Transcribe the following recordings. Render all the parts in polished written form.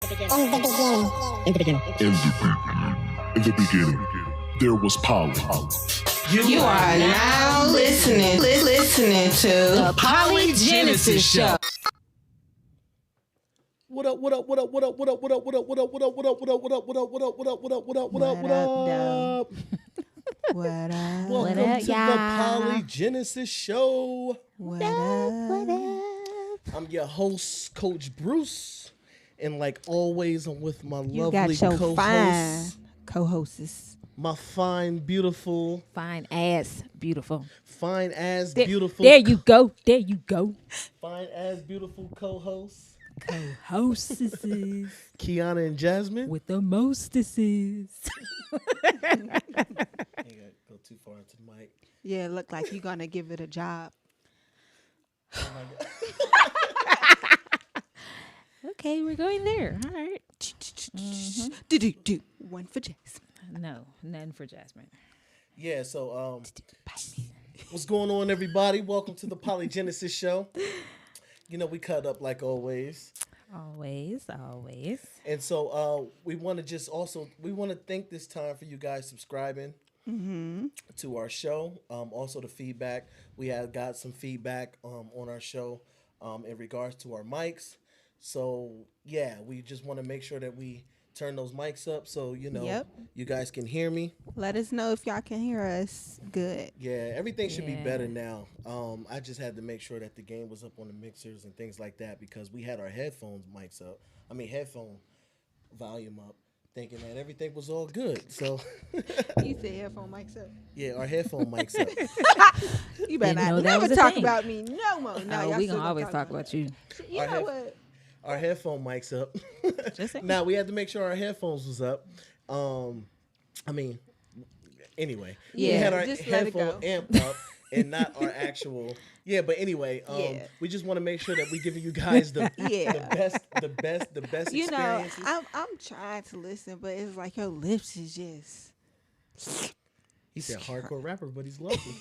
In the beginning, there was power. You are now listening to the PolyGenesis show. What up? Welcome to the PolyGenesis show. What up? I'm your host, Coach Bruce. And like always, I'm with my You lovely got your co-hosts. fine co-hosts. My fine, beautiful. Fine ass, beautiful. Fine as There, beautiful. There you go. There you go. Fine as beautiful co-hosts. Co-hostesses Qiana and Jasmine. with the mostesses. Ain't gotta go too far into the mic. Yeah, look like you're gonna give it a job. Oh my God. Okay, we're going there. All right. Do one for Jasmine. No, none for Jasmine. Yeah, so what's going on, everybody? Welcome to the PolyGenesis show. You know, we cut up like always. Always. And so we want to thank this time for you guys subscribing to our show. Also the feedback. We have got some feedback on our show in regards to our mics. So yeah, we just want to make sure that we turn those mics up so you guys can hear me. Let us know if y'all can hear us good. Yeah, everything should be Yeah. better now. I just had to make sure that the game was up on the mixers and things like that because we had our headphone volume up, thinking that everything was all good. So You said headphone mics up. yeah, our headphone mics up. You better Didn't know not that never was a talk thing. about me no more. No, Oh, y'all we still gonna always talk about you. You Our know head- what? Our headphone mics up. Just saying. Now we had to make sure our headphones was up. Anyway, we Yeah, had our just let it headphone go. amp up and not our actual. Yeah, but anyway, Yeah. we just want to make sure that we're giving you guys the Yeah. the best You know, experiences. I'm trying to listen, but it's like your lips is just. He said hardcore rapper, but he's local.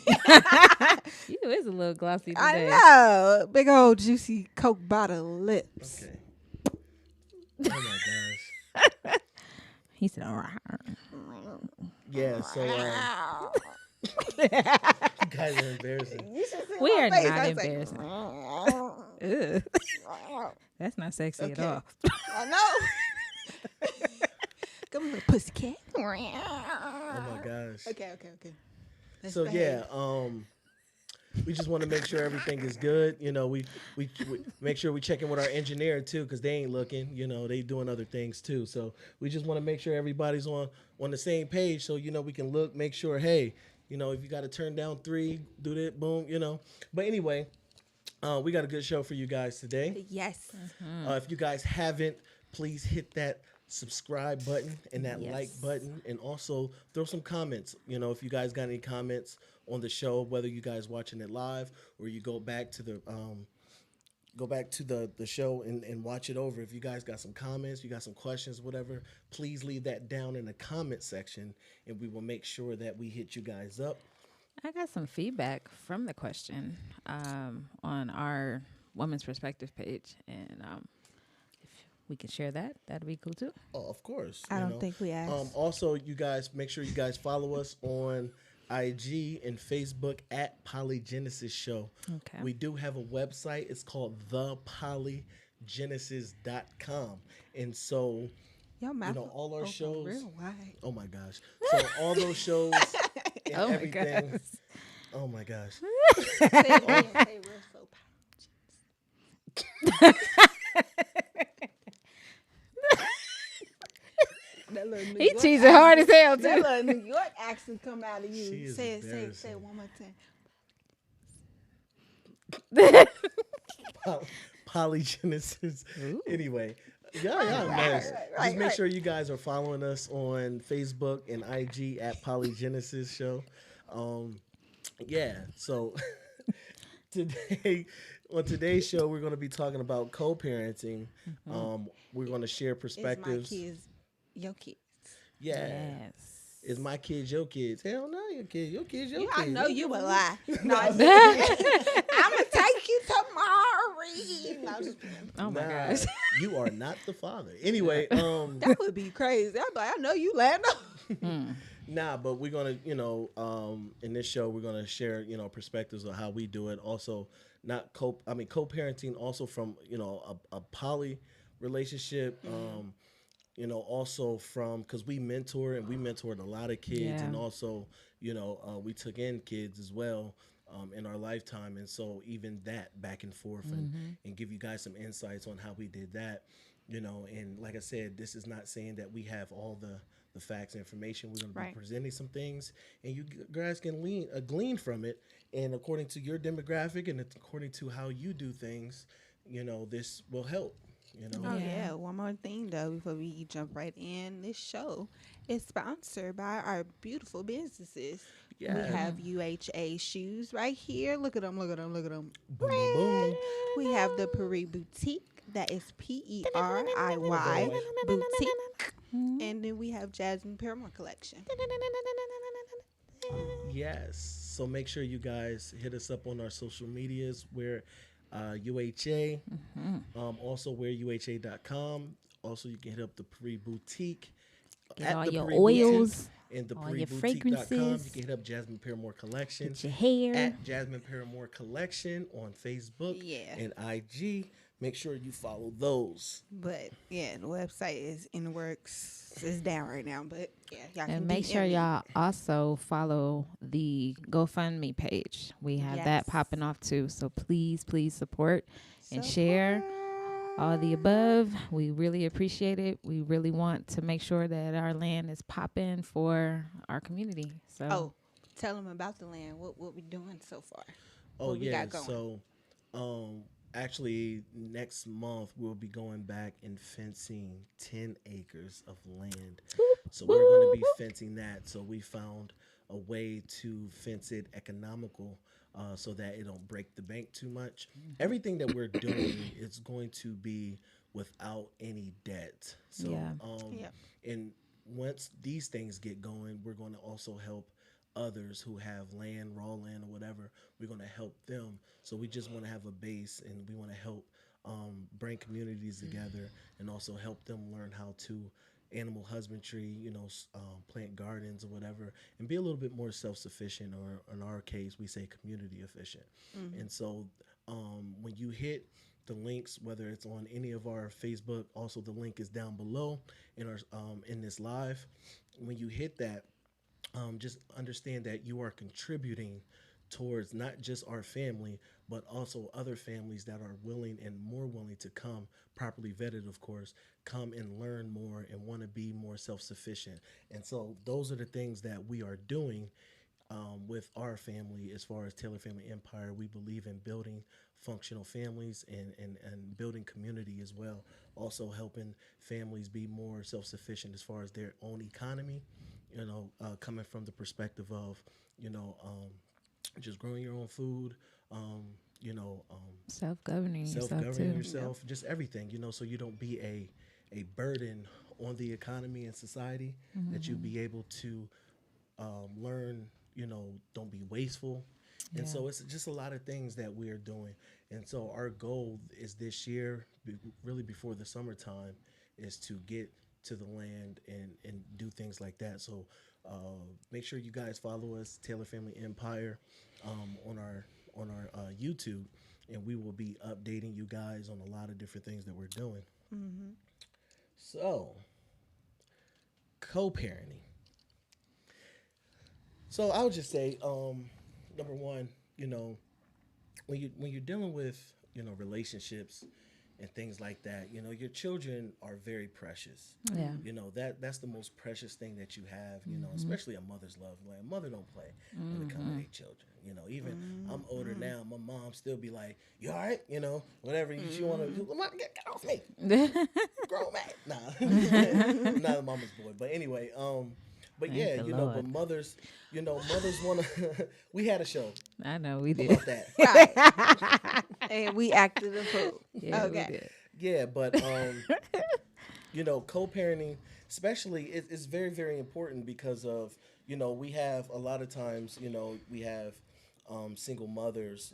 You is a little glossy today. I know, big old juicy Coke bottle lips. Okay. Oh my gosh. He said, all right. Yeah, so you guys are embarrassing. You should see We my are face. not I was like, embarrassing. Ugh. That's not sexy at Okay. all. I know. Come on, pussycat. Oh my gosh. Okay. Let's So behave. yeah, we just want to make sure everything is good. You know, we make sure we check in with our engineer too, because they ain't looking. You know, they doing other things too. So we just want to make sure everybody's on the same page. So we can look, make sure. Hey, if you got to turn down 3, do that. Boom. But anyway, we got a good show for you guys today. Yes. If you guys haven't, please hit that subscribe button and that Yes. like button, and also throw some comments. If you guys got any comments on the show, whether you guys watching it live or you go back to the show and watch it over. If you guys got some comments, you got some questions, whatever, please leave that down in the comment section, and we will make sure that we hit you guys up. I got some feedback from the question on our Women's Perspective page, and if we can share that, that'd be cool too. Oh, of course. I don't think we asked. Also, you guys, make sure you guys follow us on IG and Facebook at PolyGenesis Show. Okay. We do have a website. It's called thepolygenesis.com. And so, Your mouth all our open shows. real wide. Oh my gosh. So all those shows and Oh my everything. gosh. Oh my gosh. Say it again. Say real slow. That little New He York cheesing hard as hell That too. little New York accent come out of She you. is Say it embarrassing. one more time. PolyGenesis. Anyway, y'all nice. right, Just make right. sure you guys are following us on Facebook and IG at PolyGenesis Show. Yeah. So on today's show, we're going to be talking about co-parenting. We're going to share It's my perspectives. kids, your kids. Yeah. Yes. Is my kids your kids? Hell no, your kids. Your kids, your Yeah, kids. I know you a lie. No, I'm That's gonna take you to scream. I was just playing. Oh my Nah, gosh. you are not the father. Anyway, That would be crazy. I'm like, I know you land on. nah, but we're gonna, in this show we're gonna share, perspectives of how we do it. Also, not co-parenting, also from a poly relationship. Also from because we mentor and we mentored a lot of kids, Yeah. and also we took in kids as well. In our lifetime, and so even that back and forth, and give you guys some insights on how we did that, and like I said, this is not saying that we have all the facts and information. We're going to be Right. presenting some things, and you guys can glean from it, and according to your demographic and according to how you do things, this will help. Oh Yeah. yeah. One more thing though, before we jump right in, this show is sponsored by our beautiful businesses. We Yeah. have UHA shoes right here. Look at them. Look at them. Look at them. Boom, boom, boom. We have the Peri Boutique. That is PERIY Boutique. And then we have Jasmine Paramore Collection. Yes. So make sure you guys hit us up on our social medias. We're UHA. Also, we're UHA.com. Also, you can hit up the Pre Boutique. Get at all the your Pre Boutique oils, and the all your PreBoutique.com. You fragrances. can hit up Jasmine Paramore Collection. get your hair. At Jasmine Paramore Collection on Facebook Yeah. and IG. Make sure you follow those. But yeah, the website is in the works. It's down right now, but yeah, y'all And can make DM sure me. y'all also follow the GoFundMe page. We have that Yes. popping off too. So please support and share Support. all the above. We really appreciate it. We really want to make sure that our land is popping for our community. So Oh, tell them about the land. What we doing so far? Oh, What we yeah. got going? So, actually, next month we'll be going back and fencing 10 acres of land. So we're going to be fencing that. So we found a way to fence it economical, so that it don't break the bank too much. Everything that we're doing is going to be without any debt. So, Yeah. Yeah. and once these things get going, we're going to also help others who have land, raw land, or whatever. We're going to help them. So we just want to have a base, and we want to help bring communities together, and also help them learn how to animal husbandry, plant gardens or whatever, and be a little bit more self-sufficient, or in our case, we say community efficient. And so when you hit the links, whether it's on any of our Facebook, also the link is down below in our in this live. When you hit that, just understand that you are contributing towards not just our family, but also other families that are willing and more willing to come, properly vetted, of course, come and learn more and want to be more self-sufficient. And so those are the things that we are doing with our family. As far as Taylor Family Empire, we believe in building functional families, and building community as well. Also helping families be more self-sufficient as far as their own economy, coming from the perspective of, just growing your own food, self-governing yourself self-governing too. yourself, just everything, so you don't be a burden on the economy and society, that you be able to learn, don't be wasteful. And Yeah. so it's just a lot of things that we are doing. And so our goal is this year, really before the summertime, is to get to the land and do things like that. So make sure you guys follow us, Taylor Family Empire, on our YouTube, and we will be updating you guys on a lot of different things that we're doing. So, co-parenting. So I would just say, number one, when you're dealing with relationships and things like that, your children are very precious. Yeah. That's the most precious thing that you have. Especially a mother's love. Like, a mother don't play when it comes to their children. Even I'm older now, my mom still be like, "You all right?" Whatever she want to get off me, grown man. Nah, I'm not a mama's boy, but anyway, but Thank yeah, the but Lord. mothers, mothers want to. We had a show I know we did. about that. Right. And we acted a fool. Yeah, Okay. we did. Yeah, but co-parenting, especially, is very, very important because of, we have a lot of times, we have single mothers,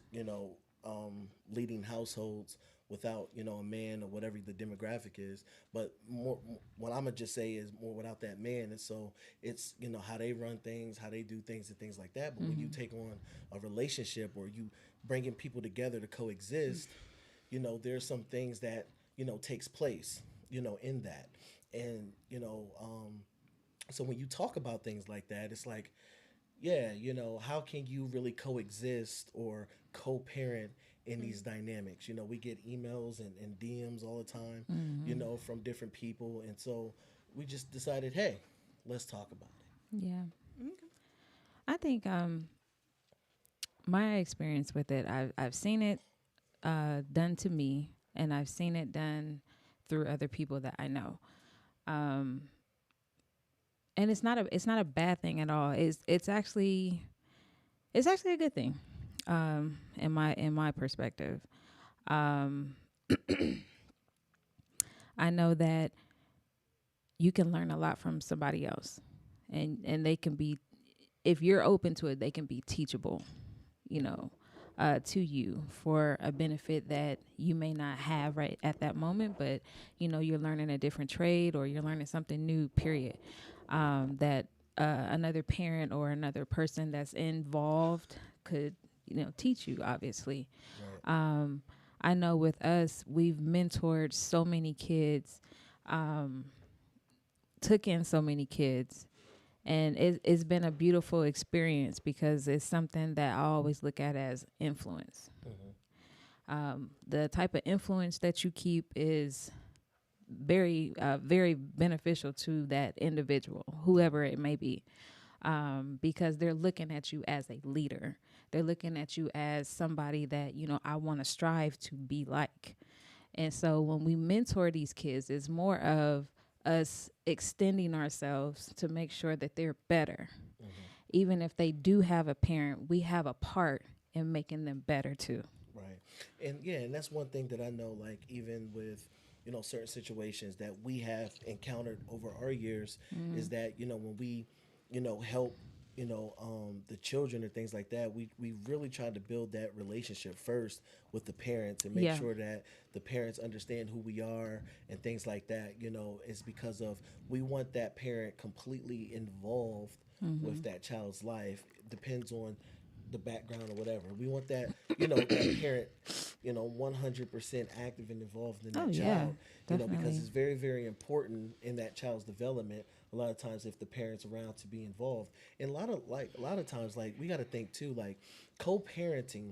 leading households without, a man or whatever the demographic is. But more, what I'm gonna just say is more without that man. And so it's, how they run things, how they do things, and things like that. But when you take on a relationship or you bringing people together to coexist, there's some things that takes place, in that. And so when you talk about things like that, it's like, yeah, how can you really coexist or co-parent in these dynamics? We get emails and DMs all the time, from different people. And so we just decided, hey, let's talk about it. Yeah. I think my experience with it, I've seen it done to me, and I've seen it done through other people that I know. And it's not a bad thing at all. It's actually a good thing, in my perspective. Um, I know that you can learn a lot from somebody else, and they can be, if you're open to it, they can be teachable, you know, to you for a benefit that you may not have right at that moment, but you're learning a different trade or you're learning something new. Period. That another parent or another person that's involved could teach you. Obviously, Right. I know with us, we've mentored so many kids, um, took in so many kids, and it's been a beautiful experience because it's something that I always look at as influence. The type of influence that you keep is very beneficial to that individual, whoever it may be, because they're looking at you as a leader. They're looking at you as somebody that, I want to strive to be like. And so when we mentor these kids, it's more of us extending ourselves to make sure that they're better. Even if they do have a parent, we have a part in making them better too. Right. And yeah, and that's one thing that I know, like, even with, certain situations that we have encountered over our years, is that, when we, help, the children and things like that, we really tried to build that relationship first with the parents and make Yeah. sure that the parents understand who we are and things like that. It's because of, we want that parent completely involved with that child's life. It depends on the background or whatever. We want that, that parent, 100% active and involved in that Oh, yeah, child, because definitely. it's very, very important in that child's development. A lot of times, if the parents around to be involved, and a lot of times, like, we got to think too, like, co-parenting.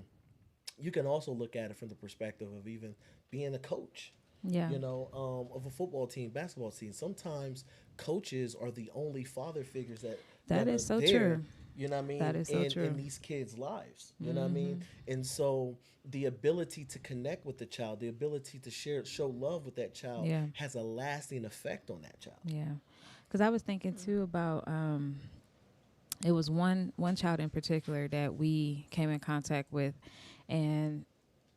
You can also look at it from the perspective of even being a coach, Yeah. of a football team, basketball team. Sometimes coaches are the only father figures That that are is so there. true. I mean, That is so in true. these kids' lives. You know what I mean? And so the ability to connect with the child, the ability to show love with that child, Yeah. has a lasting effect on that child. Yeah. Because I was thinking too about it was one child in particular that we came in contact with, and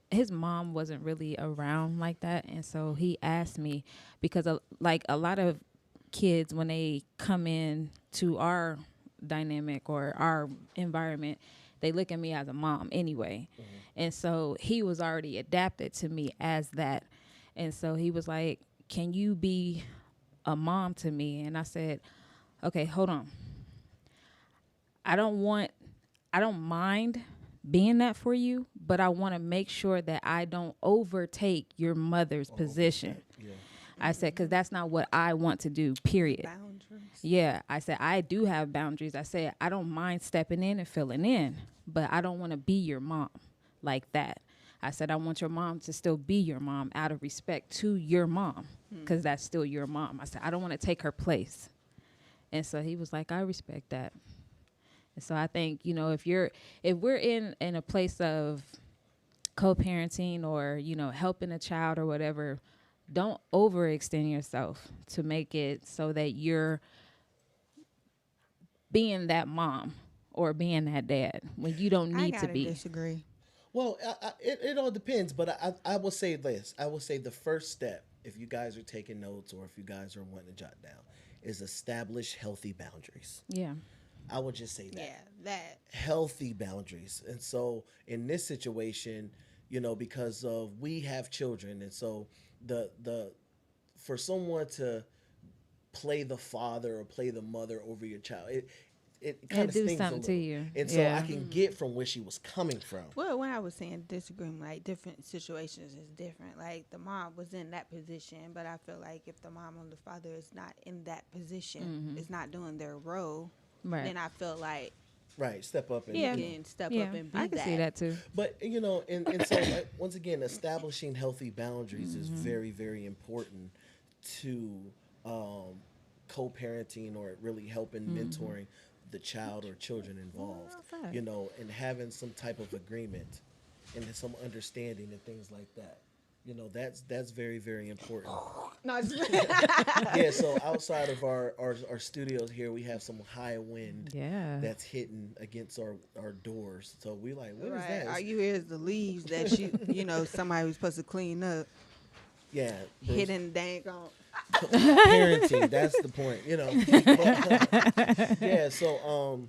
his mom wasn't really around like that, and so he asked me, because like a lot of kids, when they come in to our dynamic or our environment, they look at me as a mom anyway. And so he was already adapted to me as that. And so he was like, can you be a mom to me? And I said, okay, hold on. I don't mind being that for you, but I want to make sure that I don't overtake your mother's position. Yeah. I said, because that's not what I want to do, period. Boundaries. Yeah, I said, I do have boundaries. I said, I don't mind stepping in and filling in, but I don't want to be your mom like that. I said, I want your mom to still be your mom out of respect to your mom, because that's still your mom. I said, I don't want to take her place. And so he was like, I respect that. And so I think, if we're in a place of co-parenting or, helping a child or whatever, don't overextend yourself to make it so that you're being that mom or being that dad when you don't I need to gotta be. disagree. Well, it all depends, but I will say this. I will say the first step, if you guys are taking notes or if you guys are wanting to jot down, is establish healthy boundaries. Yeah. I would just say that. Yeah, that. Healthy boundaries. And so in this situation, because of we have children, and so the for someone to play the father or play the mother over your child, it kind It of do stings a something to little. you. And so I Yeah. can get from where she was coming from. Well, when I was saying disagreement, like different situations is different. Like the mom was in that position, but I feel like if the mom or the father is not in that position, is not doing their role, Right. then I feel like Right, step up and Yeah. you can step Yeah. up and be I can see that too. But and so once again, establishing healthy boundaries is very, very important to co-parenting or really helping mentoring the child or children involved. outside. And having some type of agreement and some understanding and things like that. That's very, very important. No, Yeah. So outside of our studios here, we have some high wind Yeah. that's hitting against our doors. So we like, what is right. that? All you hear is the leaves that somebody was supposed to clean up, Yeah, Bruce. hitting dang on. Parenting. That's the point, But, yeah. So,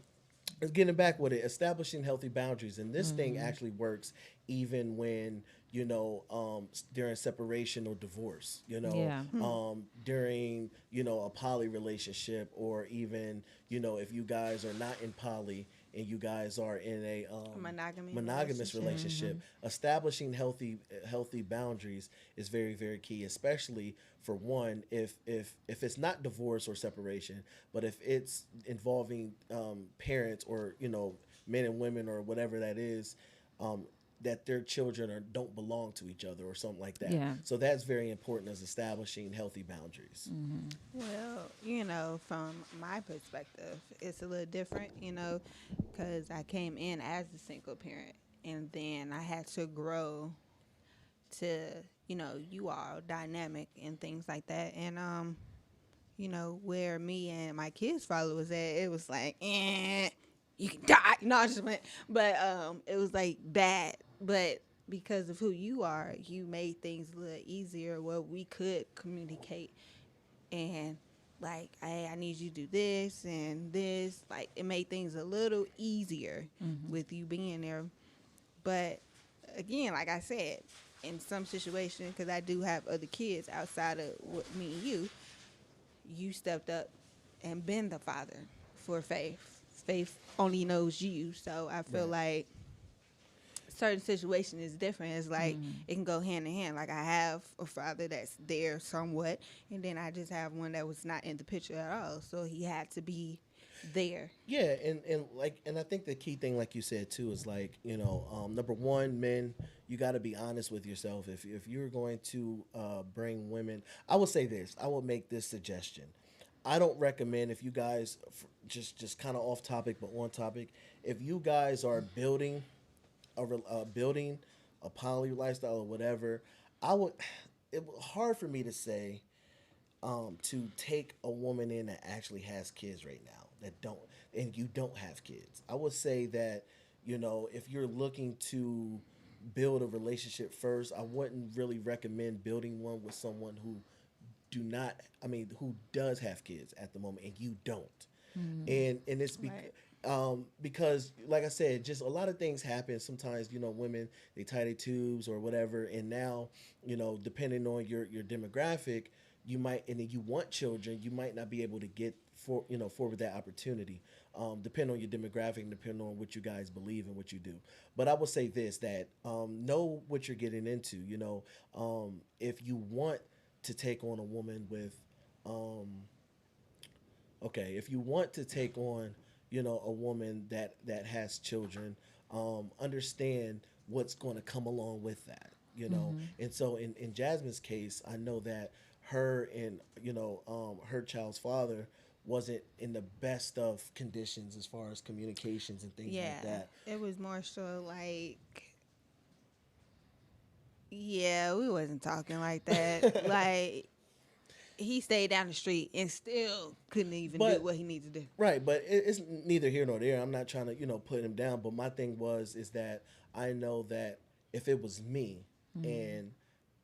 getting back with it, establishing healthy boundaries, and this thing actually works even when during separation or divorce. Yeah. During a poly relationship, or even if you guys are not in poly and you guys are in a monogamous relationship, establishing healthy boundaries is very, very key, especially for one, if it's not divorce or separation, but if it's involving parents or men and women or whatever that is, that their children don't belong to each other or something like that. Yeah. So that's very important, as establishing healthy boundaries. Well, from my perspective, it's a little different, because I came in as a single parent, and then I had to grow to, you all dynamic and things like that. And, where me and my kids' father was at, it was like, you can die. No, I just went. But it was like bad. But because of who you are, you made things a little easier where we could communicate. And like, hey, I need you to do this and this. Like, it made things a little easier with you being there. But again, like I said, in some situations, because I do have other kids outside of me and you stepped up and been the father for Faith. Faith only knows you. So I feel like certain situation is different. It's like it can go hand in hand. Like I have a father that's there somewhat, and then I just have one that was not in the picture at all. So he had to be there. Yeah, and I think the key thing, like you said too, is like number one, men, you got to be honest with yourself. If you're going to bring women, I will say this. I will make this suggestion. I don't recommend, if you guys just kind of off topic but on topic, if you guys are building a poly lifestyle or whatever, it was hard for me to say to take a woman in that actually has kids right now and you don't have kids. I would say that if you're looking to build a relationship first, I wouldn't really recommend building one with someone who does have kids at the moment and you don't. And it's because, like I said, just a lot of things happen. Sometimes, women, they tie their tubes or whatever. And now, depending on your demographic, you might, and then you want children, you might not be able to get forward that opportunity. Depending on your demographic, depending on what you guys believe and what you do. But I will say this, that know what you're getting into. If you want to take on a woman with, if you want to take on, a woman that has children, understand what's going to come along with that, And so in Jasmine's case, I know that her and, her child's father wasn't in the best of conditions as far as communications and things like that. It was more so like, we wasn't talking like that. Like, he stayed down the street and still couldn't even do what he needed to do. Right, but it's neither here nor there. I'm not trying to, put him down. But my thing is that I know that if it was me and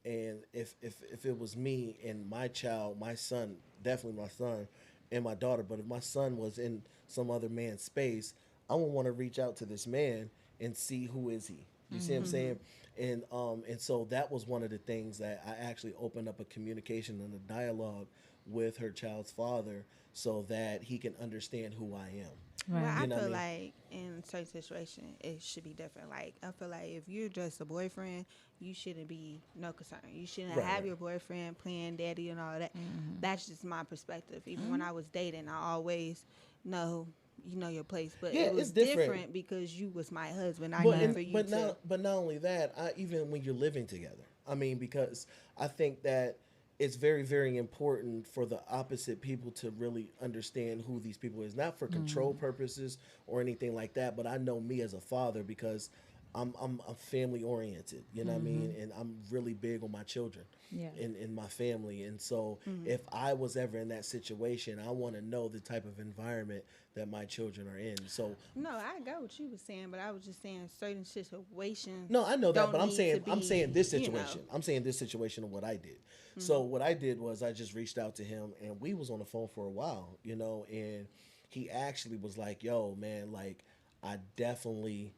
if it was me and my child, my son, definitely my son and my daughter, but if my son was in some other man's space, I would want to reach out to this man and see who is he. You see what I'm saying? And so that was one of the things that I actually opened up a communication and a dialogue with her child's father so that he can understand who I am. Well, Right. I You know what I feel mean? like in certain situations it should be different. Like I feel like if you're just a boyfriend, you shouldn't be no concern. You shouldn't Right, have right. your boyfriend playing daddy and all that. Mm-hmm. That's just my perspective. Even when I was dating, I always know you know your place, but Yeah, it it's was different. different because you was my husband. I But need Right. for you but to. not only that, even when you're living together. I mean, because I think that it's very very important for the opposite people to really understand who these people is, not for control purposes or anything like that. But I know me as a father because I'm family oriented. You know what I mean, and I'm really big on my children. Yeah. In my family, and so if I was ever in that situation, I want to know the type of environment that my children are in. So No, I got what you was saying, but I was just saying certain situations no, I know that, don't but I'm need to saying be, this you know. situation. I'm saying this situation of what I did. So what I did was I just reached out to him, and we was on the phone for a while, and he actually was like, "Yo, man, like I definitely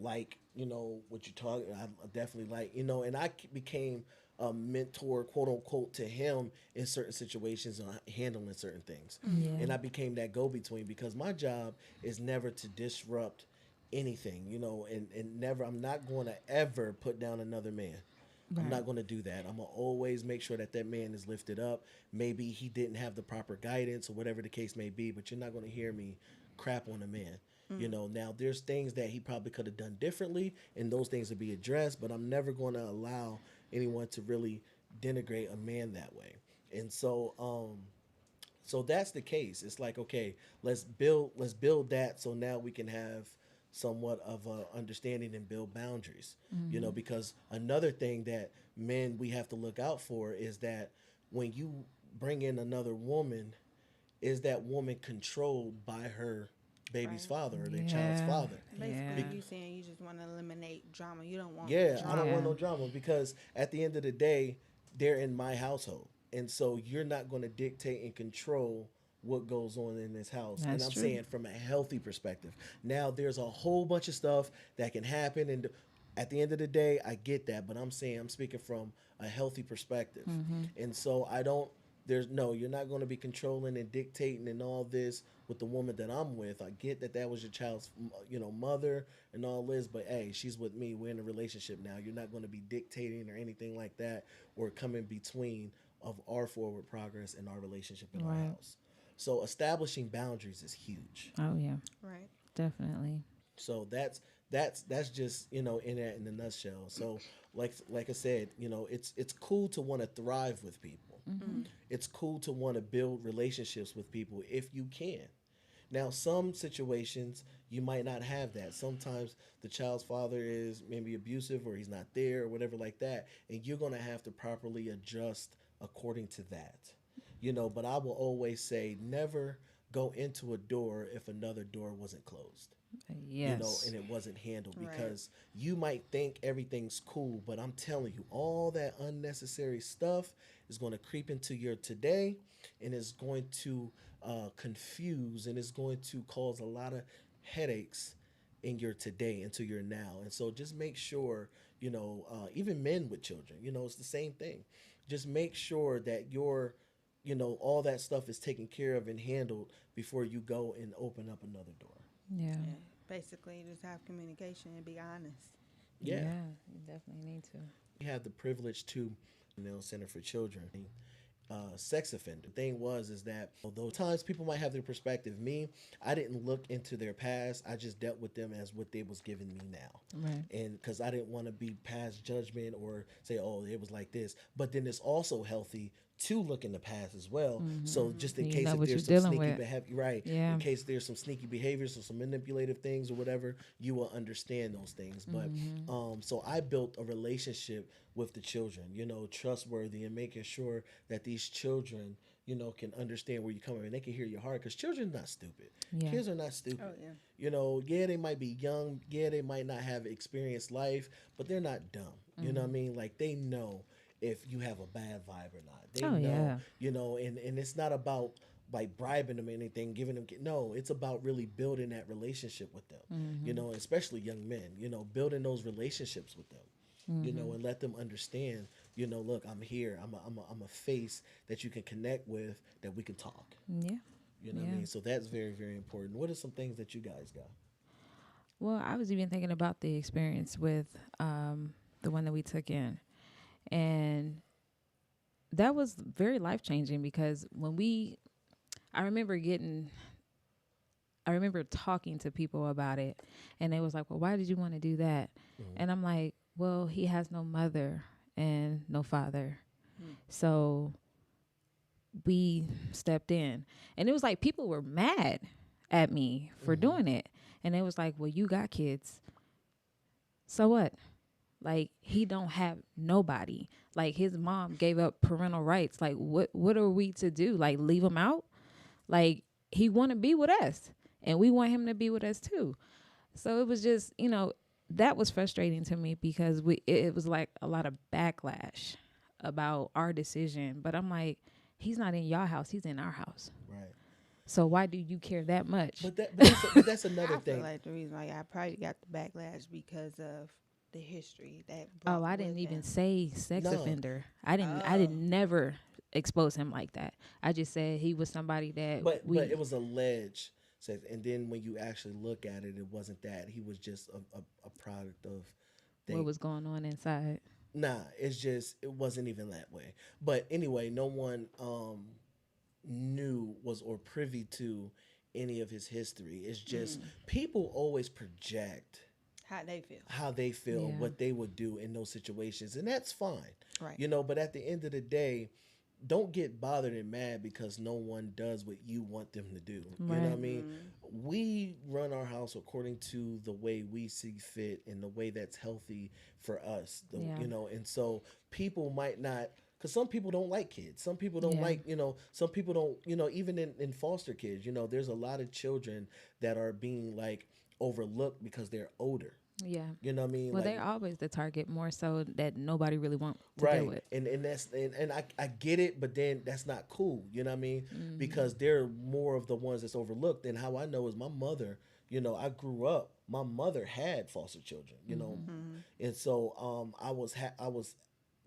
like what you're talking. I definitely like and I became a mentor, quote unquote, to him in certain situations on handling certain things, Yeah. and I became that go between because my job is never to disrupt anything, and never. I'm not going to ever put down another man. I'm Right. not going to do that. I'm going to always make sure that that man is lifted up. Maybe he didn't have the proper guidance or whatever the case may be, but you're not going to hear me crap on a man. Now there's things that he probably could have done differently, and those things would be addressed, but I'm never going to allow anyone to really denigrate a man that way. And so that's the case. It's like, okay, let's build that so now we can have somewhat of a understanding and build boundaries. Because another thing that men we have to look out for is that when you bring in another woman, is that woman controlled by her baby's Right. father or their child's Yeah. father? Basically, Yeah. you saying you just want to eliminate drama. You don't want Yeah, I don't drama. want Yeah. no drama because at the end of the day, they're in my household. And so you're not going to dictate and control what goes on in this house. And That's I'm true. saying from a healthy perspective. Now, there's a whole bunch of stuff that can happen. And at the end of the day, I get that. But I'm speaking from a healthy perspective. And so you're not going to be controlling and dictating and all this with the woman that I'm with. I get that that was your child's, mother and all this, but hey, she's with me. We're in a relationship now. You're not going to be dictating or anything like that or coming between of our forward progress and our relationship in our Right. house. So establishing boundaries is huge. Oh yeah. Right. Definitely. So that's just in a nutshell. So like I said, it's cool to want to thrive with people. It's cool to want to build relationships with people if you can. Now, some situations you might not have that. Sometimes the child's father is maybe abusive or he's not there or whatever like that, and you're gonna have to properly adjust according to that. But I will always say never go into a door if another door wasn't closed, Yes. and it wasn't handled Right. because you might think everything's cool, but I'm telling you, all that unnecessary stuff is going to creep into your today and is going to confuse and is going to cause a lot of headaches in your today into your now. And so just make sure, even men with children, it's the same thing. Just make sure that all that stuff is taken care of and handled before you go and open up another door. Yeah. Yeah. Basically, just have communication and be honest. Yeah. Yeah. You definitely need to. We have the privilege to Center for Children. Sex offender. The thing is that although times people might have their perspective, I didn't look into their past. I just dealt with them as what they was giving me now. Right. And because I didn't want to be past judgment or say, oh, it was like this. But then it's also healthy to look in the past as well. So just in You case know if what there's you're some dealing sneaky with. behavior, right? Yeah. In case there's some sneaky behaviors or some manipulative things or whatever, you will understand those things. But so I built a relationship with the children, trustworthy and making sure that these children, can understand where you're coming from and they can hear your heart because children are not stupid. Yeah. Kids are not stupid. Oh yeah. Yeah, they might be young. Yeah, they might not have experienced life, but they're not dumb. You know what I mean? Like they know if you have a bad vibe or not. They Oh, know, yeah. and it's not about like bribing them or anything, giving them, no, it's about really building that relationship with them, especially young men, building those relationships with them. and let them understand, look, I'm here. I'm a face that you can connect with, that we can talk. Yeah. You know what I mean? So that's very, very important. What are some things that you guys got? Well, I was even thinking about the experience with the one that we took in. And that was very life changing because I remember talking to people about it, and they was like, well, why did you want to do that? And I'm like, well, he has no mother and no father. So we stepped in, and it was like people were mad at me for doing it. And it was like, well, you got kids. So what? Like, he don't have nobody. Like, his mom gave up parental rights. Like, what are we to do? Like, leave him out? Like, he want to be with us, and we want him to be with us too. So it was just, that was frustrating to me because it was like a lot of backlash about our decision. But I'm like, he's not in your house. He's in our house. Right. So why do you care that much? But that's another I thing. feel like the reason why I probably got the backlash because of the history that. I didn't even say sex No. offender. I didn't never expose him like that. I just said he was somebody that. But it was alleged. And then when you actually look at it, it wasn't that. He was just a product of what was going on inside. Nah, it wasn't even that way. But anyway, no one knew or privy to any of his history. It's just people always project how they feel, Yeah. what they would do in those situations, and that's fine. right? But at the end of the day, don't get bothered and mad because no one does what you want them to do. You know what I mean? We run our house according to the way we see fit and the way that's healthy for us. And so people might not, because some people don't like kids. Some people don't like, some people don't, even in foster kids, there's a lot of children that are being like overlooked because they're older. Yeah. You know what I mean? Well, like, they're always the target more so that nobody really wants to right. deal with. And that's and I get it, but then that's not cool. You know what I mean? Because they're more of the ones that's overlooked. And how I know is my mother, I grew up, my mother had foster children, and so I was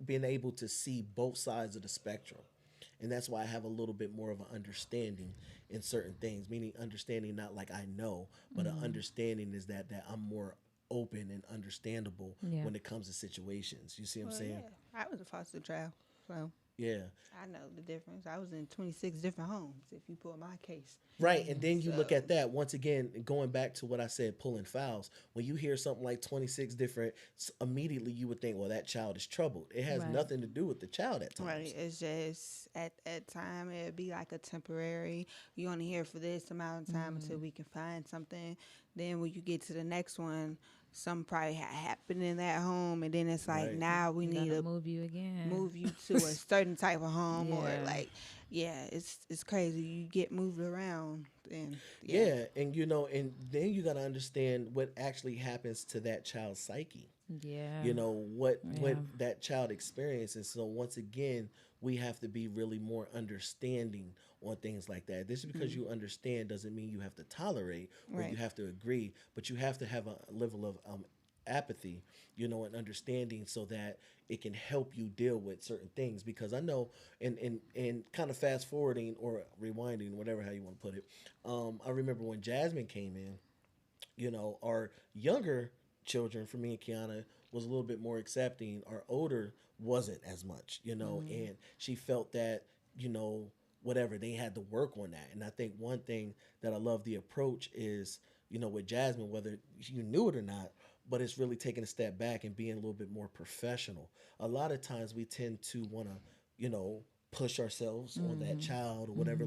being able to see both sides of the spectrum. And that's why I have a little bit more of an understanding in certain things, meaning understanding not like I know, but an understanding is that I'm more open and understandable when it comes to situations. You see what I'm saying? Yeah. I was a foster child, so Yeah. I know the difference. I was in 26 different homes. If you pull my case, Right. And then you look at that once again, going back to what I said, pulling fouls. When you hear something like 26 different, immediately you would think, well, that child is troubled. It has nothing to do with the child at times. right? It's just at time it'd be like a temporary. You only here for this amount of time until we can find something. Then when you get to the next one, something probably happened in that home, and then it's like now we need to move you again, move you to a certain type of home, or Yeah. like, it's crazy. You get moved around, and And and then you got to understand what actually happens to that child's psyche. Yeah. What that child experiences. So once again, we have to be really more understanding on things like that. This is because you understand doesn't mean you have to tolerate or you have to agree, but you have to have a level of apathy, and understanding so that it can help you deal with certain things. Because I know, and kind of fast forwarding or rewinding, whatever how you want to put it, I remember when Jasmine came in, our younger children, for me and Qiana, was a little bit more accepting. Our older wasn't as much, and she felt that, whatever, they had to work on that. And I think one thing that I love the approach is, with Jasmine, whether you knew it or not, but it's really taking a step back and being a little bit more professional. A lot of times we tend to want to, push ourselves on that child or whatever.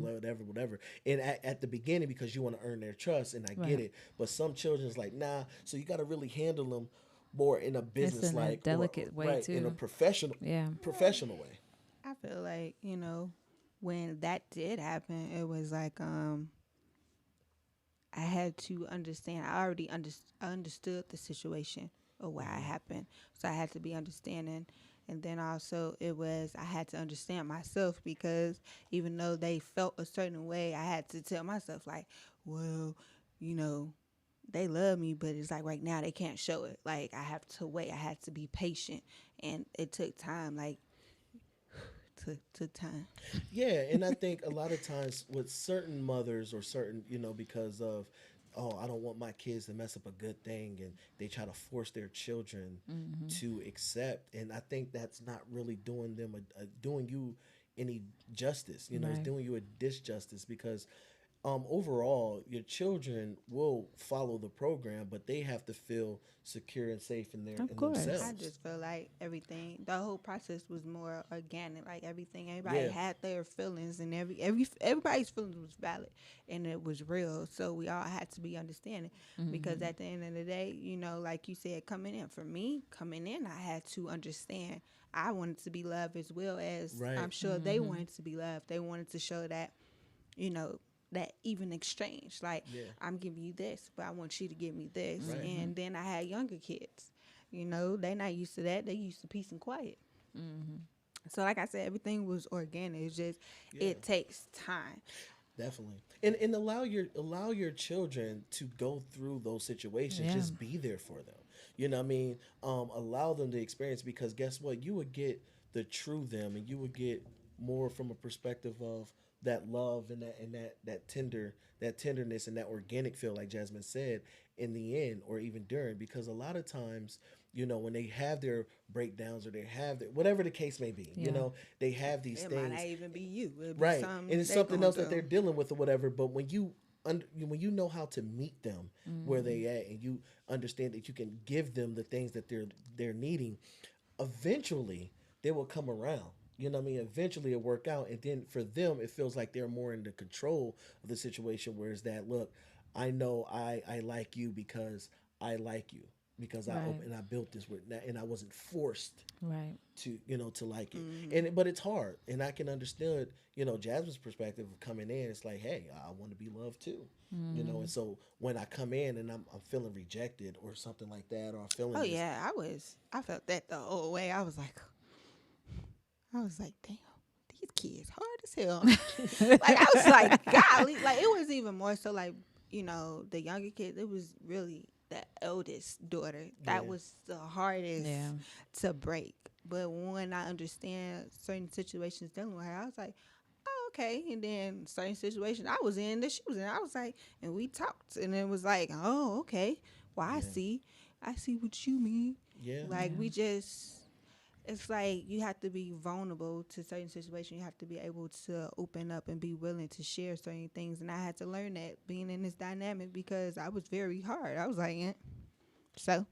And at the beginning, because you want to earn their trust, and I get it. But some children's like, nah, so you got to really handle them more in a business like, a delicate way too, in a professional way. I feel like, when that did happen, it was like I had to understand. I already understood the situation of why it happened, so I had to be understanding. And then also I had to understand myself, because even though they felt a certain way, I had to tell myself like, well, they love me, but it's like right now they can't show it. Like I have to wait. I had to be patient, and it took time. Like took time. Yeah, and I think a lot of times with certain mothers or certain, because of, oh, I don't want my kids to mess up a good thing, and they try to force their children to accept, and I think that's not really doing them doing you any justice. It's Right. doing you a disjustice because overall, your children will follow the program, but they have to feel secure and safe in Of in course. themselves. I just feel like everything, the whole process was more organic. Like everybody Yeah. had their feelings, and everybody's feelings was valid, and it was real. So we all had to be understanding, because at the end of the day, like you said, coming in, I had to understand. I wanted to be loved as well as Right. I'm sure they wanted to be loved. They wanted to show that, you know, that even exchange. Like, Yeah. I'm giving you this, but I want you to give me this. Right. And then I had younger kids. They're not used to that. They used to peace and quiet. So, like I said, everything was organic. It's just, Yeah. it takes time. Definitely, and allow your children to go through those situations. Yeah. Just be there for them. You know what I mean? Allow them to experience, because guess what? You would get the true them, and you would get more from a perspective of that love and that tenderness and that organic feel, like Jasmine said, in the end or even during. Because a lot of times, when they have their breakdowns or they have their, whatever the case may be, Yeah. they have these It things. might not even be you. It'll be Right, something and it's they something going else that through. they're dealing with or whatever. But when you know how to meet them where they at, and you understand that you can give them the things that they're needing, eventually they will come around. You know what I mean? Eventually it'll work out, and then for them it feels like they're more in the control of the situation. Whereas that, look, I know I like you because I like you, because Right. I built this with that, and I wasn't forced Right. to like it. But it's hard, and I can understand Jasmine's perspective of coming in. It's like, hey, I want to be loved too. And so when I come in and I'm feeling rejected or something like that, or I'm feeling Oh this, yeah, I felt that the whole way. I was like, damn, these kids hard as hell. Like I was like, golly, like it was even more so like, the younger kids. It was really the eldest daughter that Yeah. was the hardest Yeah. to break. But when I understand certain situations dealing with her, I was like, oh, okay. And then certain situations I was in that she was in, I was like, and we talked, and it was like, oh, okay. Well, Yeah. I see what you mean. yeah, Like Yeah. we just, it's like you have to be vulnerable to certain situations. You have to be able to open up and be willing to share certain things. And I had to learn that being in this dynamic, because I was very hard. I was like, so,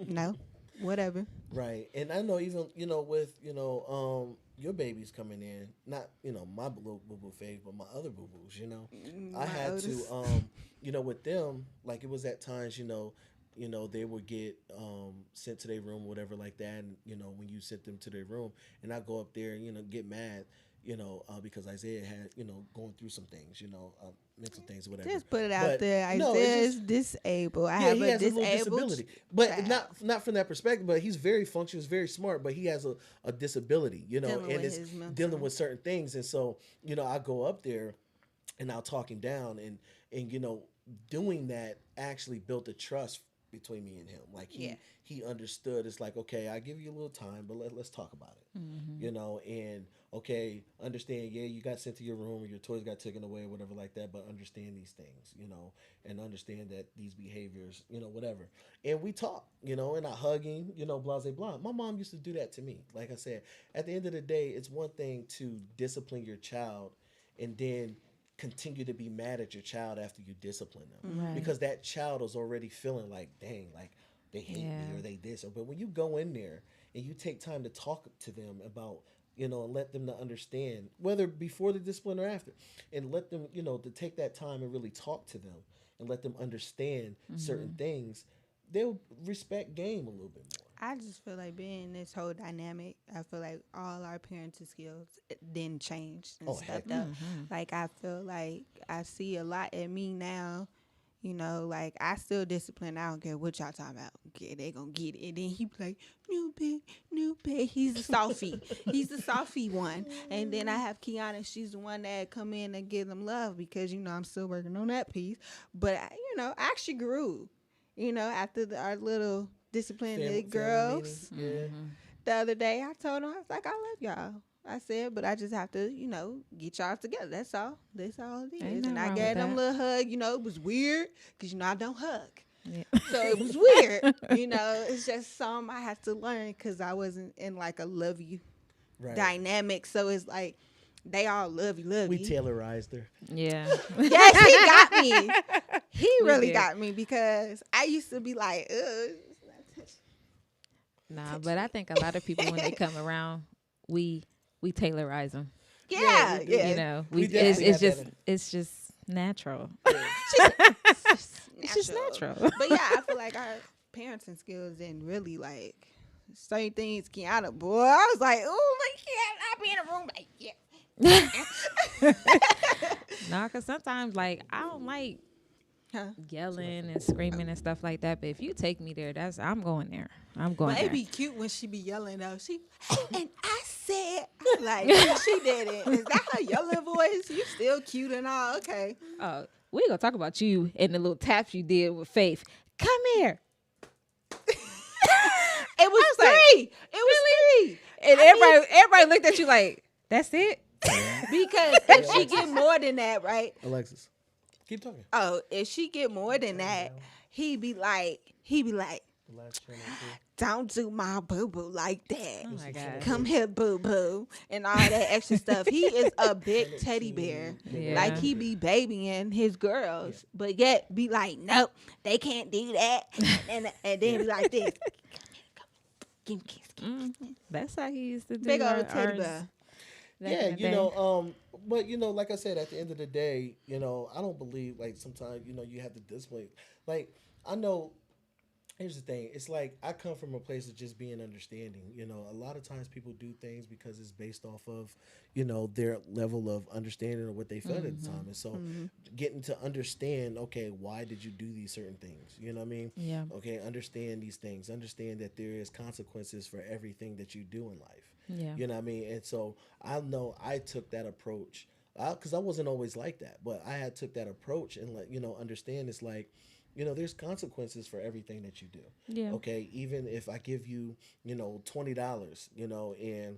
no, whatever. right. And I know, even with your babies coming in, not my little boo boo phase, but my other boo boos. I My had oldest. to with them, like, it was at times, they would get sent to their room or whatever like that, and when you sent them to their room, and I go up there and get mad, because Isaiah had going through some things, mental things or whatever. Just put it out But, there. no, it's Isaiah's just, disabled. I yeah, have he a has a little disabled disability, but child not from that perspective. But he's very functional, he's very smart, but he has a disability, dealing and with it's his mental. dealing with certain things. And so, I go up there and I'll talk him down, and doing that actually built a trust between me and him. Like Yeah. he understood. It's like, okay, I give you a little time, but let's talk about it. And okay, understand. Yeah, you got sent to your room, or your toys got taken away, or whatever like that. But understand these things, and understand that these behaviors, whatever. And we talk, and I hug him, blah blah blah. My mom used to do that to me. Like I said, at the end of the day, it's one thing to discipline your child, and then continue to be mad at your child after you discipline them, Right. because that child is already feeling like, dang, like they hate me Yeah. or they this. But when you go in there and you take time to talk to them about, and let them to understand, whether before the discipline or after, and let them, to take that time and really talk to them and let them understand certain things, they'll respect game a little bit more. I just feel like being in this whole dynamic, I feel like all our parenting skills then changed and Oh, heck stepped up. Like I feel like I see a lot in me now, You know, like I still discipline. I don't care what y'all talking about. Okay, they gonna get it. And then he be like, new pig. He's the softy. He's the softy one. And then I have Qiana. She's the one that come in and give them love because I'm still working on that piece. But I actually grew. After our little disciplined girls. Yeah. The other day, I told them I was like, I love y'all. I said, but I just have to, get y'all together. That's all. That's all it is. And I gave them a little hug. It was weird because, I don't hug. Yeah. So it was weird. It's just something I had to learn because I wasn't in like a love you dynamic. So it's like they all love you. We tailorized her. Yeah. Yes, he got me. He really got me because I used to be like, ugh. Nah, but I think a lot of people when they come around, we tailorize them. Yeah. It's just natural. It's just natural. But yeah, I feel like our parenting skills didn't really like certain things. Qiana, boy, I was like, oh, look, Qiana, I be in a room like, yeah. Nah, cause sometimes like I don't like yelling and screaming and stuff like that. But if you take me there, I'm going there. But it'd be cute when she be yelling though. And I said, like, she did it. Is that her yelling voice? You still cute and all. Okay. We gonna talk about you and the little taps you did with Faith. Come here. It was three. It was three. And everybody looked at you like, that's it? Because if she get more than that, right? Alexis, keep talking. Oh, if she get more than that, he be like, don't do my boo-boo like that. Oh my God. Come here, boo-boo. And all that extra stuff. He is a big teddy bear. Yeah. Like he be babying his girls. But yet be like, nope, they can't do that. And then be like this. Give me a kiss. Mm-hmm. That's how he used to do Big old teddy bear. Yeah, but like I said, at the end of the day, I don't believe like sometimes, you have to discipline. Like I know, here's the thing. It's like I come from a place of just being understanding. A lot of times people do things because it's based off of, their level of understanding or what they felt at the time. And so getting to understand, okay, why did you do these certain things? You know what I mean? Yeah. Okay, understand these things. Understand that there is consequences for everything that you do in life. Yeah. You know what I mean? And so I know I took that approach because I wasn't always like that, but I had took that approach and understand it's like, there's consequences for everything that you do. Yeah. Okay. Even if I give you, $20, and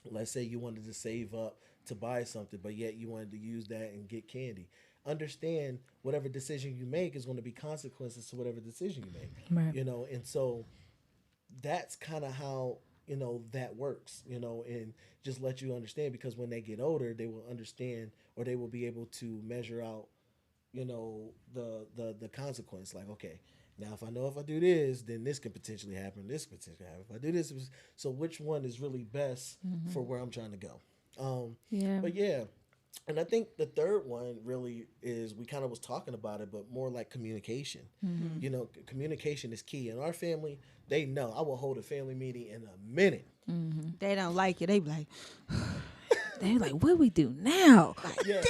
let's say you wanted to save up to buy something, but yet you wanted to use that and get candy. Understand whatever decision you make is going to be consequences to whatever decision you make. Right. And so that's kind of how, that works, and just let you understand because when they get older, they will understand or they will be able to measure out the consequence. Like, okay, now if I do this, then this could potentially happen. This could potentially happen. If I do this, so which one is really best for where I'm trying to go? Yeah. But yeah, and I think the third one really is we kind of was talking about it, but more like communication. Mm-hmm. Communication is key. In our family, they know I will hold a family meeting in a minute. Mm-hmm. They don't like it. They be like, they're like, what do we do now? Yeah,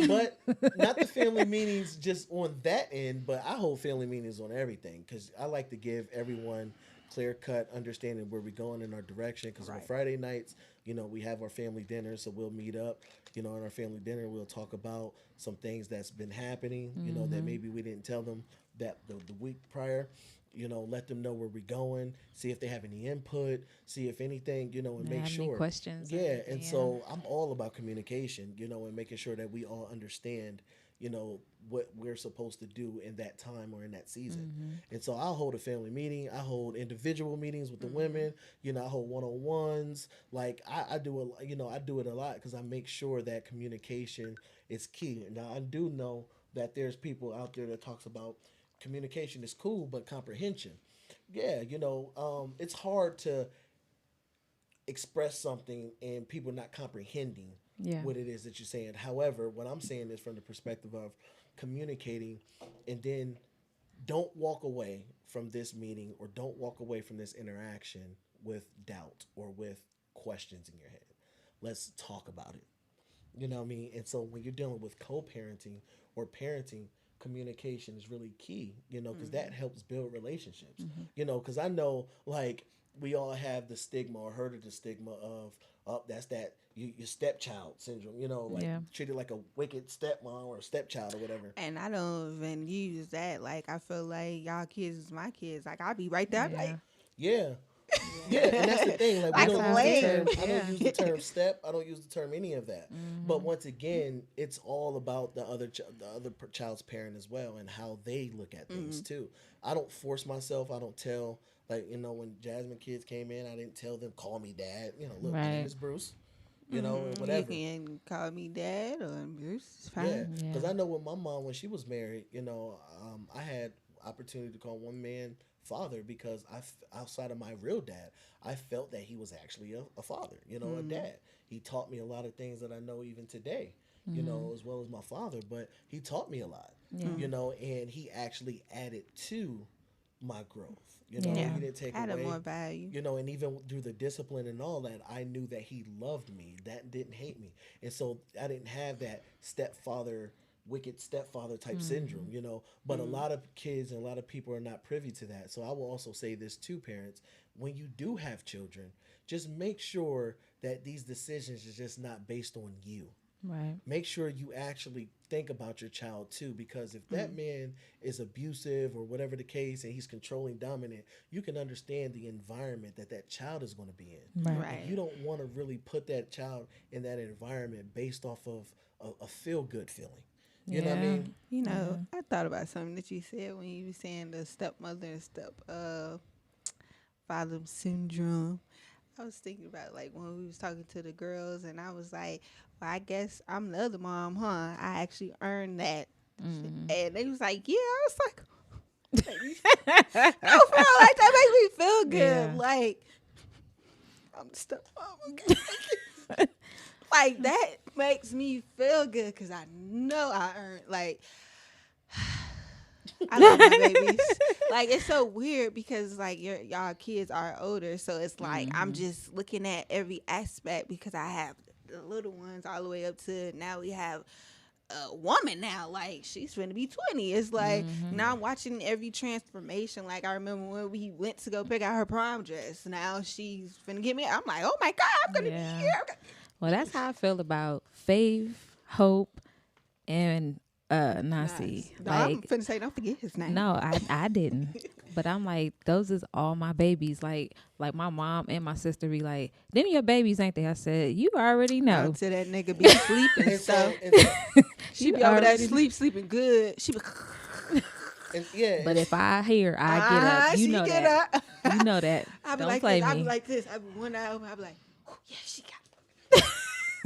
but not the family meetings just on that end, but I hold family meetings on everything because I like to give everyone clear-cut understanding where we're going in our direction because on Friday nights, we have our family dinner, so we'll meet up, in our family dinner, we'll talk about some things that's been happening, that maybe we didn't tell them that the week prior. Let them know where we're going, see if they have any input, see if anything, and make sure. Any questions. Yeah, and so I'm all about communication, and making sure that we all understand, what we're supposed to do in that time or in that season. And so I'll hold a family meeting. I hold individual meetings with the women. I hold one-on-ones. Like I do I do it a lot because I make sure that communication is key. Now I do know that there's people out there that talks about communication is cool, but comprehension. Yeah, it's hard to express something and people not comprehending what it is that you're saying. However, what I'm saying is from the perspective of communicating and then don't walk away from this meeting or don't walk away from this interaction with doubt or with questions in your head. Let's talk about it. You know what I mean? And so when you're dealing with co-parenting or parenting, communication is really key, because that helps build relationships, because I know, like, we all have the stigma or heard of the stigma of, that's that your stepchild syndrome, like treated like a wicked stepmom or stepchild or whatever. And I don't even use that. Like, I feel like y'all kids is my kids. Like, I'll be right there. Yeah. Like, Yeah. Yeah, and that's the thing. Like, we Like don't a use the leg. term. I don't use the term step. I don't use the term any of that. But once again, it's all about the other child's parent as well and how they look at things too. I don't force myself. I don't tell, like, when Jasmine kids came in, I didn't tell them, call me dad. Look, my name Right. is Bruce. And whatever. you can call me dad or Bruce. It's Yeah, fine. because I know with my mom when she was married, I had opportunity to call one man father because outside of my real dad, I felt that he was actually a father, a dad. He taught me a lot of things that I know even today, as well as my father. But he taught me a lot, and he actually added to my growth. He didn't take Added away more value. and even through the discipline and all that, I knew that he loved me. That didn't hate me. And so I didn't have that wicked stepfather type syndrome, But a lot of kids and a lot of people are not privy to that. So I will also say this to parents: when you do have children, just make sure that these decisions are just not based on you. Right. Make sure you actually think about your child too, because if that man is abusive or whatever the case and he's controlling, dominant, you can understand the environment that child is going to be in. Right. And you don't want to really put that child in that environment based off of a feel-good feeling. You know what I mean? I thought about something that you said when you were saying the stepmother and father syndrome. I was thinking about, like, when we was talking to the girls, and I was like, well, I guess I'm the other mom, huh? I actually earned that. And they was like, yeah. I was like, no, bro, like, that makes me feel good. Yeah. Like, I'm the stepmom. Okay. Like, that makes me feel good because I know I earned, like, I love my babies. Like, it's so weird because, like, y'all kids are older, so it's like I'm just looking at every aspect because I have the little ones all the way up to now we have a woman now. Like, she's finna be 20. It's like now I'm watching every transformation. Like, I remember when we went to go pick out her prom dress. Now she's finna get me. I'm like, oh my God, I'm gonna be here. Well, that's how I feel about Faith, Hope, and Nasi. Nice. No, Like, I'm finna say, don't forget his name. no, I didn't. But I'm like, those is all my babies. Like my mom and my sister be like, them your babies, ain't they? I said, you already know. Until that nigga be sleeping. And So she You be over there already- sleeping good. She be. But if I hear, I get up. You she know get that. up. You know that. I be Don't like play this. me. I be like this. I be one eye open. I be like, oh, yeah, she got it.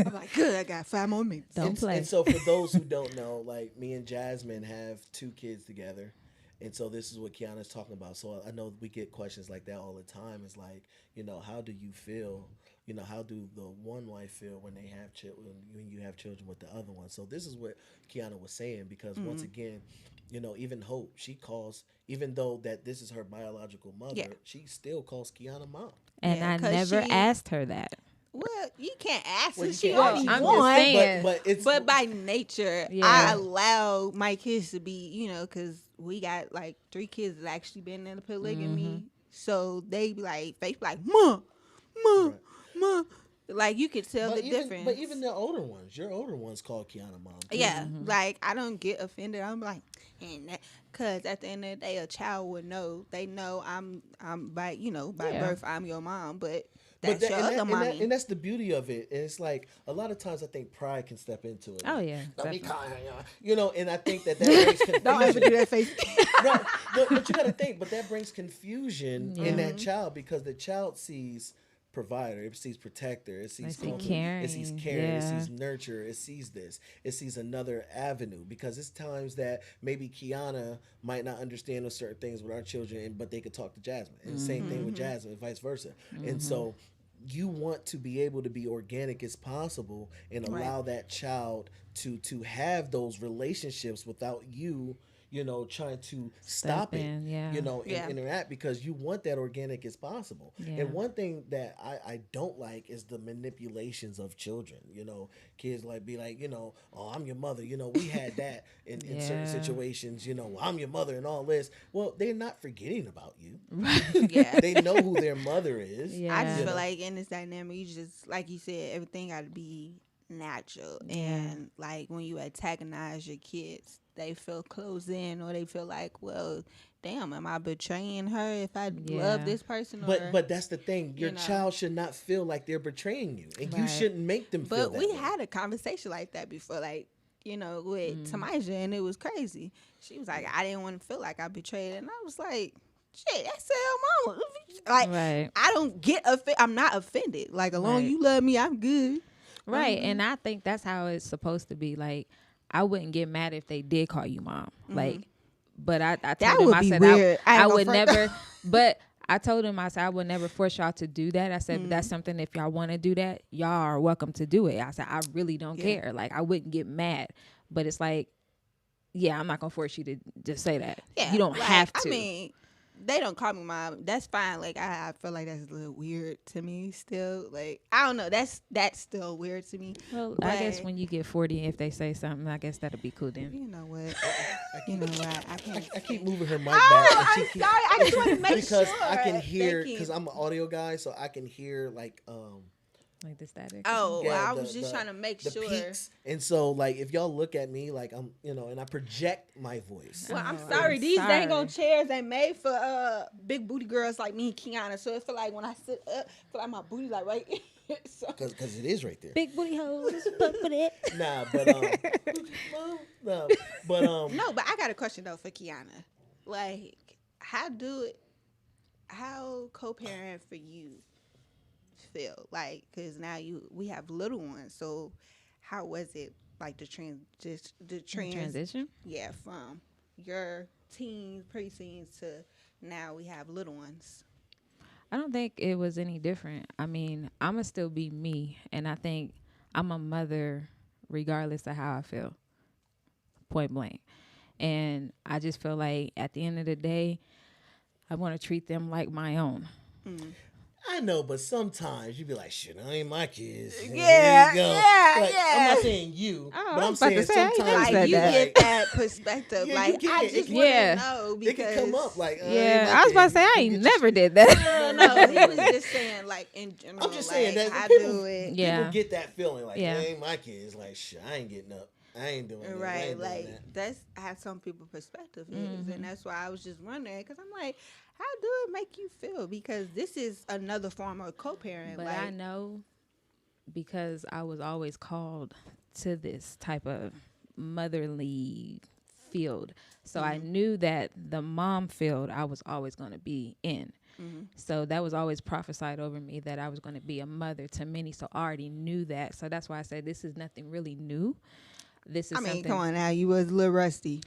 I'm like, good. I got 5 more minutes. Don't play. And so for those who don't know, like, me and Jasmine have 2 kids together. And so this is what Qiana's talking about. So I know we get questions like that all the time. It's like, how do you feel? How do the one wife feel when they have when you have children with the other one? So this is what Qiana was saying, because once again, even Hope, she calls, even though that this is her biological mother, she still calls Qiana mom. And Yeah, I 'cause never she- asked her that. Well, you can't ask Well, her. you She can't ask only her. I'm one. just saying. But by nature, Yeah. I allow my kids to be, because we got like 3 kids that actually been in a polygamy. So they be like, Faith be like, Mom. Like, you could tell the difference. But even the older ones, your older ones call Qiana mom too. Yeah, like, I don't get offended. I'm like, because at the end of the day, a child would know. They know I'm by birth, I'm your mom, but that's your other mommy. And that's the beauty of it. And it's like, a lot of times I think pride can step into it. Oh, yeah. Let me definitely. call her, and I think that brings confusion. Don't ever do that face. Right. But you got to think, but that brings confusion in that child, because the child sees provider, it sees protector, it sees caring. it sees caring, it Yeah. sees nurture, it sees this, it sees another avenue, because it's times that maybe Qiana might not understand those certain things with our children, but they could talk to Jasmine, and the same thing with Jasmine, and vice versa. And so you want to be able to be organic as possible and allow that child to have those relationships without you trying to stop it, in, yeah. and Yeah. interact, because you want that organic as possible. Yeah. And one thing that I don't like is the manipulations of children. Kids be like, oh, I'm your mother. We had that in certain Yeah. situations, I'm your mother and all this. Well, they're not forgetting about you. Yeah. They know who their mother is. Yeah. I just You feel know? like in this dynamic, you just, like you said, everything got to be natural. Yeah. And like when you antagonize your kids, they feel closed in, or they feel like, well, damn, am I betraying her if I Yeah. love this person? Or, But that's the thing. Your know. child should not feel like they're betraying you, and you Right. shouldn't make them feel but that we way. had a conversation like that before, like, with Tamaja, and it was crazy. She was like, I didn't want to feel like I betrayed her. And I was like, shit, that's her mama. Like, Right. I don't get I'm not offended. Like, as long as Right. you love me, I'm good. Right. And I think that's how it's supposed to be. Like, I wouldn't get mad if they did call you mom. Like, but I That told him, would I be said, weird. I ain't I gonna would front. never, but I told him, I said, I would never force y'all to do that. I said, but that's something, if y'all want to do that, y'all are welcome to do it. I said, I really don't Yeah. care. Like, I wouldn't get mad. But it's like, yeah, I'm not going to force you to just say that. Yeah, You don't like, have to. I mean, they don't call me mom. That's fine. Like, I feel like that's a little weird to me still. Like, I don't know. That's still weird to me. well, I guess but- when you get 40, if they say something, I guess that'll be cool then. You know what? You know what? I can't. I keep moving her mic Oh, back. and I'm she sorry. keep- I just want to make because sure. I can Thank hear, you. because I'm an audio guy, so I can hear Like the static. Oh, yeah, well, I the- was just the- trying to make the sure. peaks. And so if y'all look at me like I'm, and I project my voice. Well, I'm Oh, sorry. I'm These sorry. dang old chairs ain't made for big booty girls like me and Qiana. So it feel like when I sit up, I feel like my booty like right. So, Because it is right there. Big booty hoes. Fuck with it. Nah, but no, but no, but I got a question though for Qiana. Like, how co-parent for you feel? Like, because now we have little ones. So how was it like the Transition? Yeah, from your teens, pre-teens to now we have little ones. I don't think it was any different. I mean, I'ma still be me, and I think I'm a mother regardless of how I feel. Point blank. And I just feel like at the end of the day, I want to treat them like my own. I know, but sometimes you be like, shit, I ain't my kids. Yeah, There you go. yeah, I'm yeah. not saying you, Oh, but I I'm was about to saying say, I ain't never sometimes said Like, you that. get that perspective. Yeah, like, you get I it. just It want can- to know it because can come up like, Yeah, I was about to say, I ain't never did that. No, he was just saying like in general. I'm just saying like, that I people, do it. Yeah. people get that feeling like, Yeah. they ain't my kids. Like, shit, I ain't getting up. I ain't doing this. I Right, ain't doing like that. that's how some people perspective is, Mm-hmm. and that's why I was just wondering because I'm like, how do it make you feel? Because this is another form of co-parent. But like, I know because I was always called to this type of motherly field. So I knew that the mom field I was always going to be in. So that was always prophesied over me that I was going to be a mother to many. So I already knew that. So that's why I said this is nothing really new. This is I mean, something. come on now, you was a little rusty.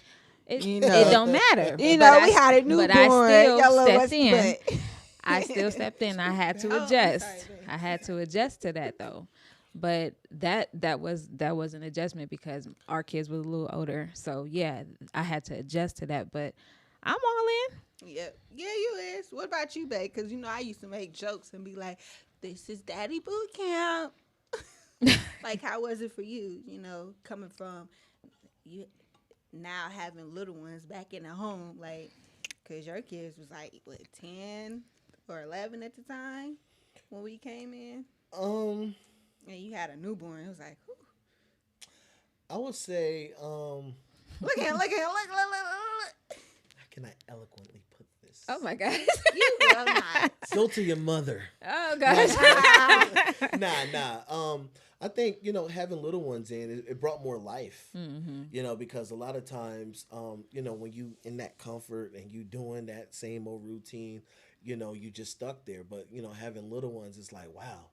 It, You know. it don't matter. You But know, I we s- had a newborn. But I still y'all little stepped rusty in. butt. I still stepped in. I had to Oh, I'm adjust. sorry, babe. I had to adjust to that though. But that was an adjustment because our kids were a little older. So yeah, I had to adjust to that. But I'm all in. Yep. Yeah, you is. What about you, babe? Because, I used to make jokes and be like, this is daddy boot camp. Like, how was it for you, coming from you now having little ones back in the home? Like, because your kids was like, what, 10 or 11 at the time when we came in? And you had a newborn. It was like, whew. I would say, Look at look. how can I eloquently put this? Oh my gosh. You will not. Go to your mother. Oh gosh. Nah. I think, having little ones it brought more life, because a lot of times, when you in that comfort and you doing that same old routine, you just stuck there. But, having little ones, it's like, wow.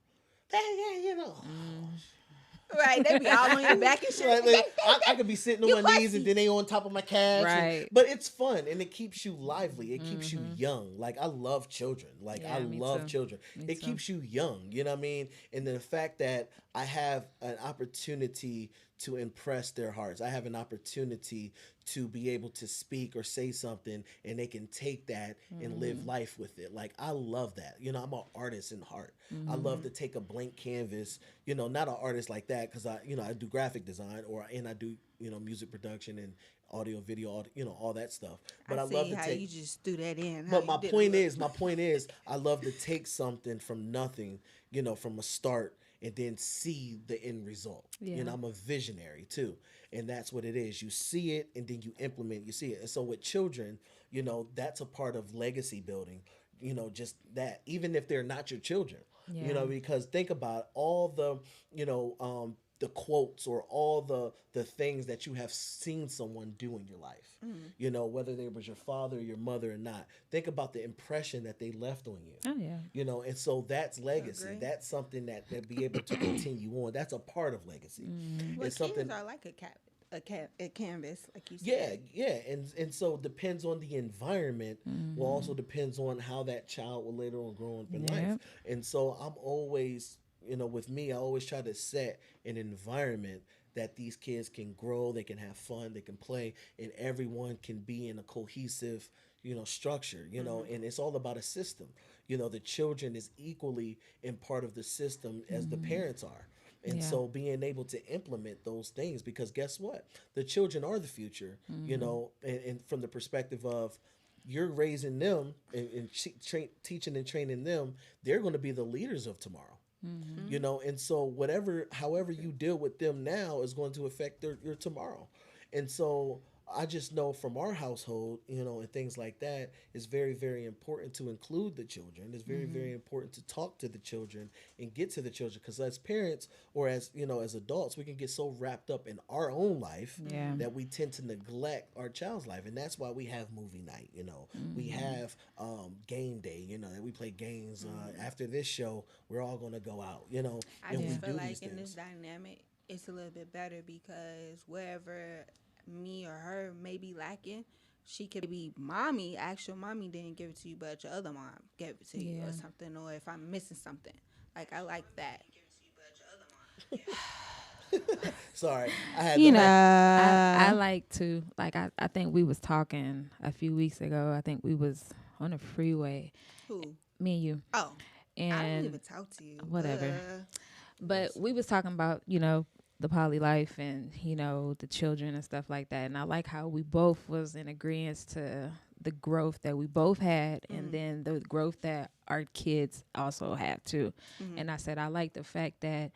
Right, they be all on your back and shit. I could be sitting on You my knees fussy. and then they on top of my calves. Right. But it's fun and it keeps you lively. It keeps you young. Like, I love children. Like, Yeah, I me love too. children. Me It too. keeps you young. You know what I mean? And the fact that I have an opportunity to impress their hearts. I have an opportunity to be able to speak or say something, and they can take that and live life with it. Like, I love that. You know, I'm an artist in heart. I love to take a blank canvas, you know, not an artist like that, because I do graphic design, and I do, you know, music production and audio, video, you know, all that stuff. But I see love to how take. you just threw that in. But my point is, I love to take something from nothing, you know, from a start, and then see the end result. Yeah. You know, I'm a visionary too. And that's what it is. You see it and then you implement, you see it. And so with children, you know, that's a part of legacy building, you know, just that, even if they're not your children, you know, because think about all the, you know, the quotes or all the things that you have seen someone do in your life, you know, whether they was your father or your mother or not. Think about the impression that they left on you. Oh yeah. You know, and so that's legacy. Agree. That's something that be able to continue on. That's a part of legacy. Well, It's something. kids are like a canvas, like you Yeah, said. yeah, and so it depends on the environment. Well, also depends on how that child will later on grow up in life. And so I'm always, you know, with me, I always try to set an environment that these kids can grow, they can have fun, they can play, and everyone can be in a cohesive, you know, structure, you know, and it's all about a system. You know, the children is equally in part of the system as the parents are. And so being able to implement those things, because guess what? The children are the future, you know, and from the perspective of you're raising them and teaching and training them, they're going to be the leaders of tomorrow. You know, and so however you deal with them now is going to affect your tomorrow. And so I just know from our household, you know, and things like that, it's very, very important to include the children. It's very, very important to talk to the children and get to the children, because as parents or as, you know, as adults, we can get so wrapped up in our own life that we tend to neglect our child's life. And that's why we have movie night, you know, we have game day, you know, that we play games. After this show, we're all going to go out, you know, I and just we feel do like these in this things. dynamic, it's a little bit better because wherever me or her may be lacking, she could be mommy. Actual mommy didn't give it to you, but your other mom gave it to you or something. Or if I'm missing something, like I like that. Sorry, I had You to- know, I like to I think we was talking a few weeks ago. I think we was on a freeway, who? me and you, Oh, I didn't and even talk to you. whatever. But we was talking about, you know, the poly life and, you know, the children and stuff like that. And I like how we both was in agreement to the growth that we both had and then the growth that our kids also have too. And I said, I like the fact that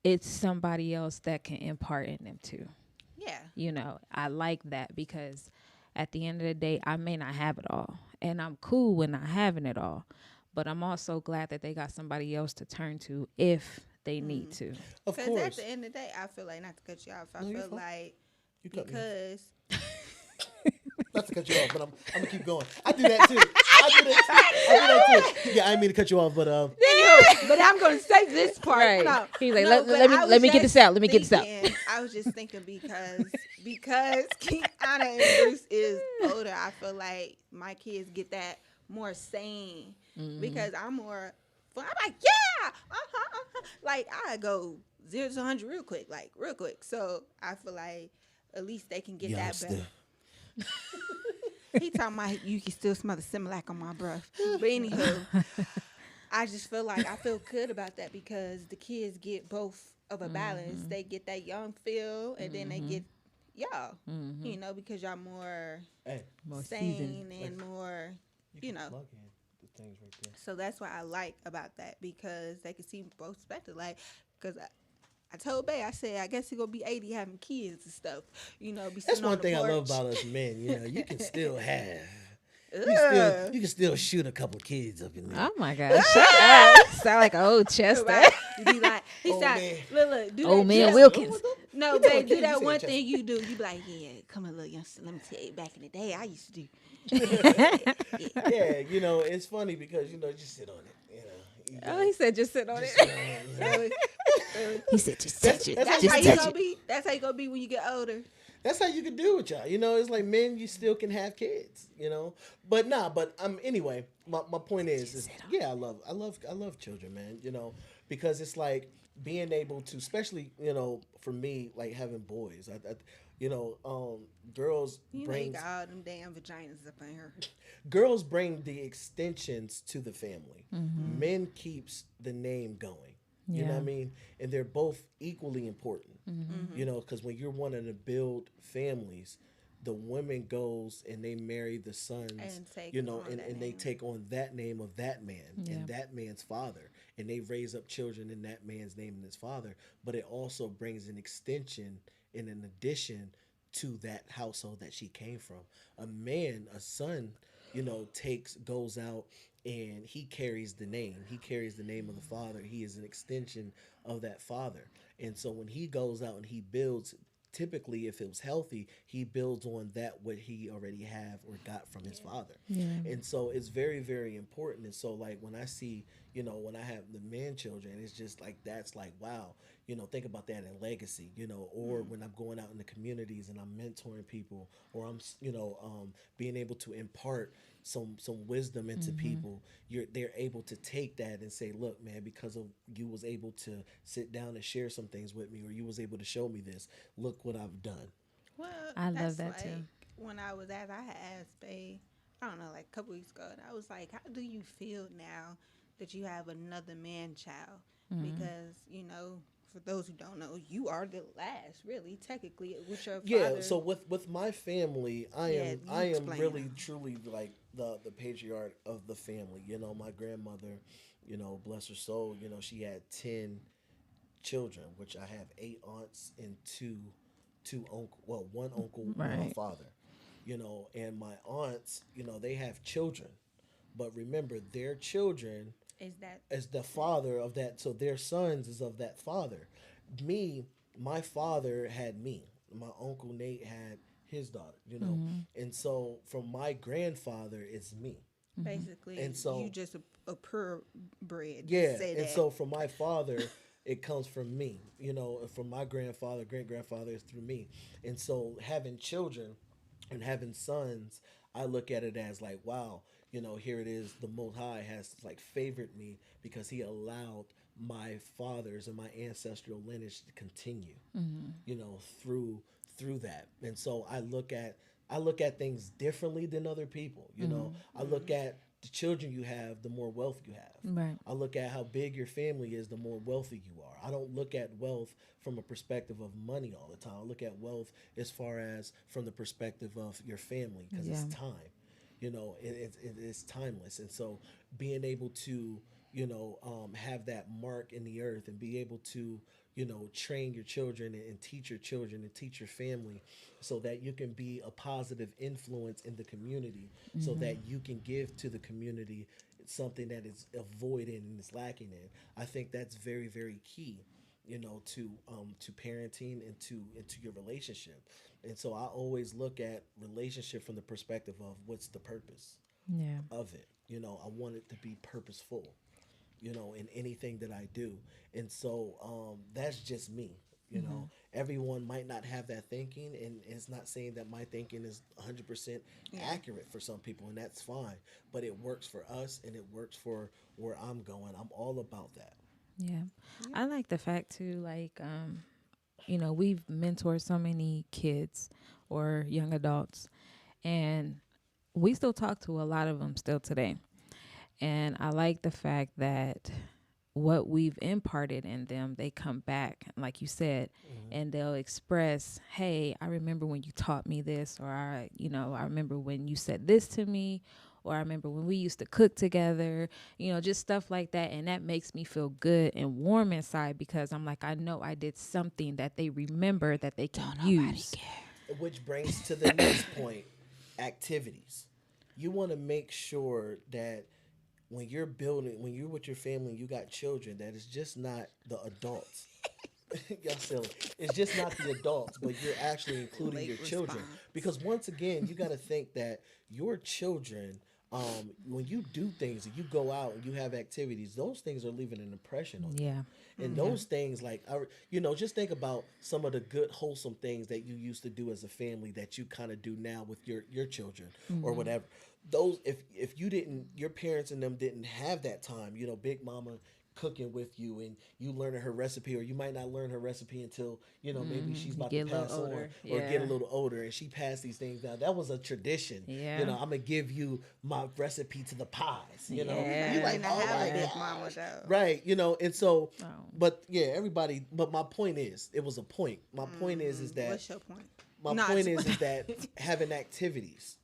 it's somebody else that can impart in them too. Yeah. You know, I like that because at the end of the day, I may not have it all. And I'm cool with not having it all. But I'm also glad that they got somebody else to turn to if they need to. Of Because course. at the end of the day, I feel like, not to cut you off, I No, you're feel fine. like You cut me off. because Not to cut you off, but I'm gonna keep going. I do that too. I do that too. Yeah, I didn't mean to cut you off, but but I'm gonna say this part. Right. No, He's like, no, let but I me was get this just out. Let me get this out. thinking- I was just thinking because Qiana and Bruce is older, I feel like my kids get that more sane because I'm more. I'm like, yeah, like I go 0 to 100 real quick, So I feel like at least they can get that better. He talking about you can still smell the Similac on my breath. But anywho, I just feel like I feel good about that because the kids get both of a balance. They get that young feel and then they get y'all. You know, because y'all more hey, More sane seasoned. and more, you know. plug in the things right there. So that's what I like about that because they can see both perspectives. Like, because I told Bay, I said, I guess he gonna be 80 having kids and stuff. You know, be That's sitting one on the thing I porch. love about us men. You know, you can still have. Ugh. You can still shoot a couple kids up in there. Oh my gosh. Shut up. Sound like an old Chester. Right. You be like, he Oh, said, man. look, do Old that man just- Wilkins. No, You know babe, what do kid that you one said, thing you do. You be like, yeah, come on, little youngster. Let me tell you, back in the day, I used to do. Yeah, you know, it's funny because, you know, just sit on it. You know, Oh, he said just sit on just it. sit on it, you know. Really? He said just touch it. That's That's just how you touch gonna it. be. That's how you gonna be when you get older. That's how you can do it, y'all. You know, it's like men, you still can have kids. You know, but anyway, my point is yeah, I love children, man. You know, because it's like being able to, especially for me, like having boys. You know, girls You know you brings got all them damn vaginas up in here. girls bring the extensions to the family. Mm-hmm. Men keeps the name going. You know what Yeah. I mean? And they're both equally important. Mm-hmm. Because when you're wanting to build families, the women goes and they marry the sons, And take on and, that they name. take on that name of that man Yeah. and that man's father. And they raise up children in that man's name and his father. But it also brings an extension and an addition to that household that she came from. A son, goes out and he carries the name. He carries the name of the father. He is an extension of that father. And so when he goes out and he builds, typically if it was healthy, he builds on that what he already have or got from his father. Yeah. And so it's very, very important. And so like when I see, when I have the man children, it's just like that's like wow, think about that in legacy, or when I'm going out in the communities and I'm mentoring people, or I'm being able to impart some wisdom into people. They're able to take that and say, look, man, because of you was able to sit down and share some things with me, or you was able to show me this. Look what I've done. Well, I love that's that like too. when I was at, I had asked Faye, I don't know, like a couple weeks ago, and I was like, how do you feel now that you have another man child? Mm-hmm. Because, for those who don't know, you are the last, really, technically, with your Yeah, father. so with my family, I Yeah, am you I am explain really that. truly like the patriarch of the family. My grandmother, bless her soul, she had 10 children, which I have 8 aunts and two uncle, well, one uncle on my Right. father. And my aunts, they have children. But remember, their children Is that is the father of that, so their sons is of that father. Me, my father had me. My uncle Nate had his daughter. Mm-hmm. And so from my grandfather, it's me. basically And you so just a purebred? Just yeah, say and that. so from my father, it comes from me. And from my grandfather, great grandfather is through me. And so having children and having sons, I look at it as like, wow, here it is. The Most High has like favored me because He allowed my fathers and my ancestral lineage to continue, Mm-hmm. through that. And so I look at things differently than other people. I look at the children you have, the more wealth you have. Right. I look at how big your family is, the more wealthy you are. I don't look at wealth from a perspective of money all the time. I look at wealth as far as from the perspective of your family because Yeah. it's time. It's timeless. And so being able to, have that mark in the earth and be able to, train your children and teach your children and teach your family so that you can be a positive influence in the community so Mm-hmm. that you can give to the community something that is avoided and is lacking in. I think that's very, very key, to parenting and to your relationship. And so I always look at relationship from the perspective of what's the purpose Yeah. of it. I want it to be purposeful, in anything that I do. And so that's just me. Mm-hmm. Everyone might not have that thinking, and it's not saying that my thinking is 100% Yeah. accurate for some people, and that's fine. But it works for us, and it works for where I'm going. I'm all about that. Yeah. Yeah. I like the fact too, like, we've mentored so many kids or young adults, and we still talk to a lot of them still today. And I like the fact that what we've imparted in them, they come back, like you said, and they'll express, hey, I remember when you taught me this, or I remember when you said this to me, or I remember when we used to cook together, just stuff like that. And that makes me feel good and warm inside because I'm like, I know I did something that they remember that they can use. Which brings to the next point, activities. You want to make sure that when you're with your family, you got children, that it's just not the adults. Y'all silly. It's just not the adults, but you're actually including Late your children. response. Because once again, you got to think that your children, when you do things and you go out and you have activities, those things are leaving an impression on you. Yeah. And those things, like, just think about some of the good, wholesome things that you used to do as a family that you kind of do now with your children or whatever. Those, if you didn't, your parents and them didn't have that time. Big mama cooking with you and you learning her recipe, or you might not learn her recipe until, maybe she's about to Get a little pass on older. or get a Yeah. little older, and she passed these things down. That was a tradition. Yeah. I'm going to give you my recipe to the pies, you know. Yeah. You like, to oh have my a big gosh. mama though. Right, and so, Oh. but yeah, everybody, but my point is, it was a point. My point is that What's your point? my No, point it's- is that having activities,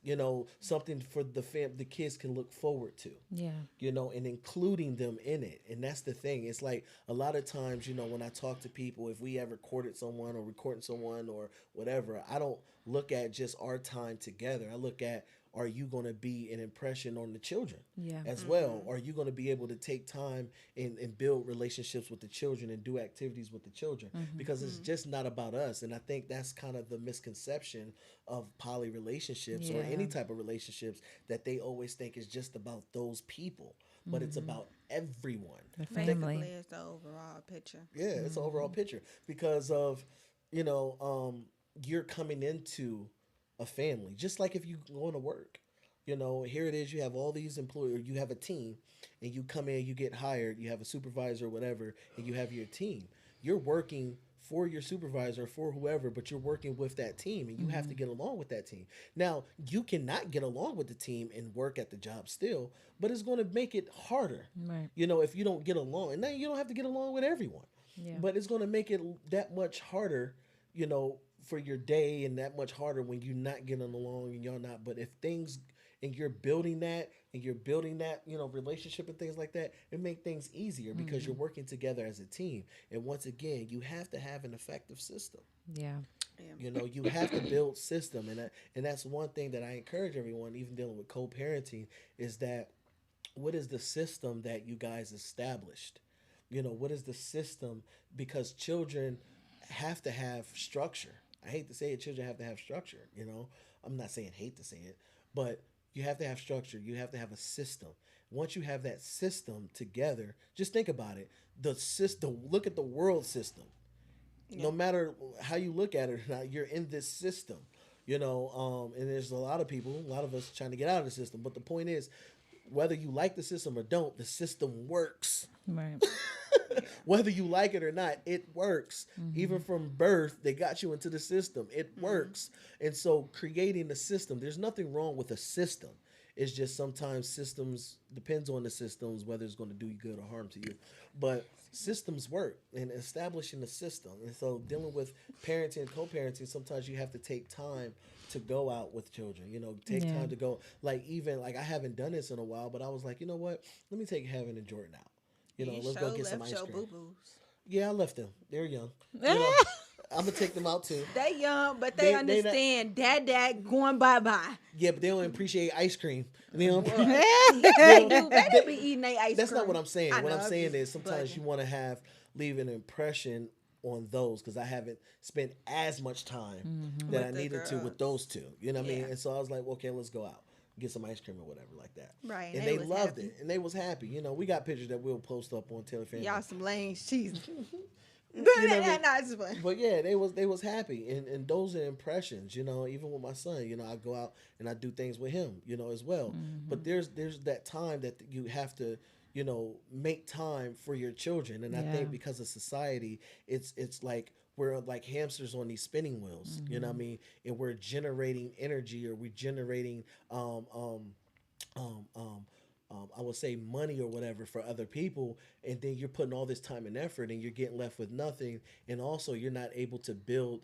something for the kids can look forward to, Yeah. and including them in it. And that's the thing. It's like a lot of times, when I talk to people, if we ever courted someone or recording someone or whatever, I don't look at just our time together. I look at, are you going to be an impression on the children Yeah. as well? Are you going to be able to take time and build relationships with the children and do activities with the children? Because it's just not about us. And I think that's kind of the misconception of poly relationships or Yeah. any type of relationships, that they always think it's just about those people, but it's about everyone. The Basically, family. it's the overall picture. Yeah, it's an overall picture because of, you're coming into a family, just like if you go to work, here it is, you have all these employees, you have a team, and you come in, you get hired, you have a supervisor or whatever, and you have your team. You're working for your supervisor, for whoever, but you're working with that team, and you have to get along with that team. Now, you cannot get along with the team and work at the job still, but it's going to make it harder, Right. if you don't get along. And now you don't have to get along with everyone, Yeah. but it's going to make it that much harder, for your day, and that much harder when you're not getting along and y'all not. But if things, and you're building that, relationship and things like that, it make things easier because you're working together as a team. And once again, you have to have an effective system. Yeah. You have to build system, and that's one thing that I encourage everyone, even dealing with co-parenting, is that what is the system that you guys established? What is the system? Because children have to have structure. I hate to say it, children have to have structure. I'm not saying hate to say it, but you have to have structure. You have to have a system. Once you have that system together, just think about it. The system, look at the world system. No matter how you look at it or not, you're in this system. And there's a lot of us trying to get out of the system. But the point is, whether you like the system or don't, the system works. Right. Whether you like it or not, it works. Even from birth, they got you into the system. It works. And so creating the system, there's nothing wrong with a system. It's just sometimes systems, depends on the systems, whether it's going to do you good or harm to you. But systems work, and establishing the system. And so dealing with parenting and co-parenting, sometimes you have to take time to go out with children, take time to go. Like I haven't done this in a while, but I was like, you know what? Let me take Heaven and Jordan out. Let's go get some ice cream. Boo-boos. Yeah, I left them. They're young. I'm gonna take them out too. They young, but they understand dad going bye-bye. Yeah, but they don't appreciate ice cream. They don't. They do. They be eating their ice cream. That's not what I'm saying. I What know, I'm I'm saying just is sometimes bugging. you want to leave an impression on those, because I haven't spent as much time that With I the needed to with girls. those two. You know what I mean? Yeah. And so I was like, well, okay, let's go out, get some ice cream or whatever like that. Right, And they they was loved happy. it, and they was happy. We got pictures that we'll post up on Taylor Family. Y'all some lame cheese. know what I mean? Nah, it's fun. But yeah, they was happy, and those are impressions. Even with my son, I go out and I do things with him, as well. But there's that time that you have to, make time for your children. And I Yeah. think because of society, it's like we're like hamsters on these spinning wheels. You know what I mean? And we're generating energy, or we're generating I would say money or whatever for other people, and then you're putting all this time and effort, and you're getting left with nothing, and also you're not able to build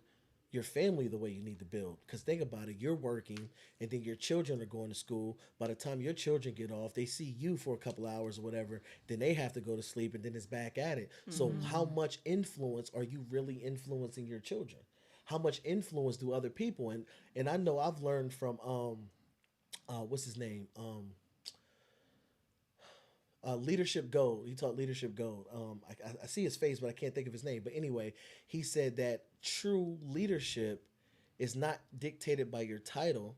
your family the way you need to build. Because think about it, you're working, and then your children are going to school. By the time your children get off, they see you for a couple hours or whatever, then they have to go to sleep, and then it's back at it. So how much influence are you really influencing your children? How much influence do other people? And I know I've learned from what's his name? Leadership Gold. He taught Leadership Gold. I see his face, but I can't think of his name. But anyway, he said that true leadership is not dictated by your title,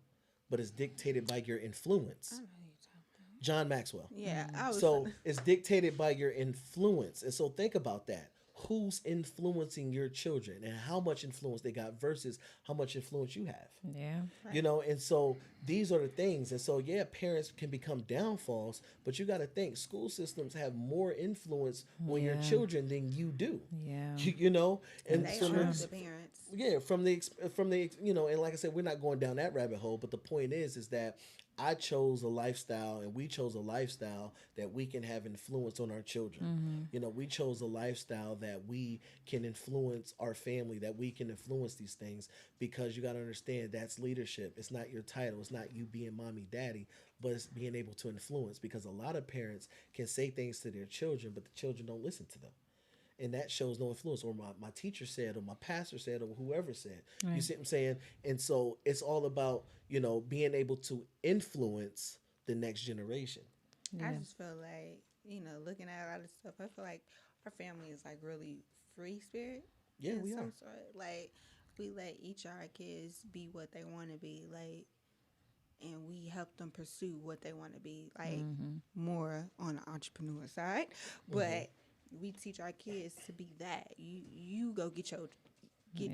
but it's dictated by your influence. John Maxwell. Yeah, I was. So it's dictated by your influence. And so think about that. who's influencing your children and how much influence they got versus how much influence you have. Yeah. You know, and so these are the things. And so, yeah, parents can become downfalls, but you got to think school systems have more influence on your Yeah. children than you do. Yeah. You know, and They from are the, the parents. yeah, from the you know, and like I said, we're not going down that rabbit hole. But the point is that I chose a lifestyle, and we chose a lifestyle that we can have influence on our children. You know, we chose a lifestyle that we can influence our family, that we can influence these things, because you got to understand that's leadership. It's not your title. It's not you being mommy, daddy, but it's being able to influence, because a lot of parents can say things to their children, but the children don't listen to them. And that shows no influence, or my teacher said, or my pastor said, or whoever said. You Right. see what I'm saying? And so it's all about, you know, being able to influence the next generation. I Yeah. just feel like, looking at a lot of stuff, I feel like our family is like really free spirit. Yeah, in we some are. sort. Like, we let each of our kids be what they want to be, like, and we help them pursue what they want to be, like, more on the entrepreneur side. But we teach our kids to be that. You go get your Get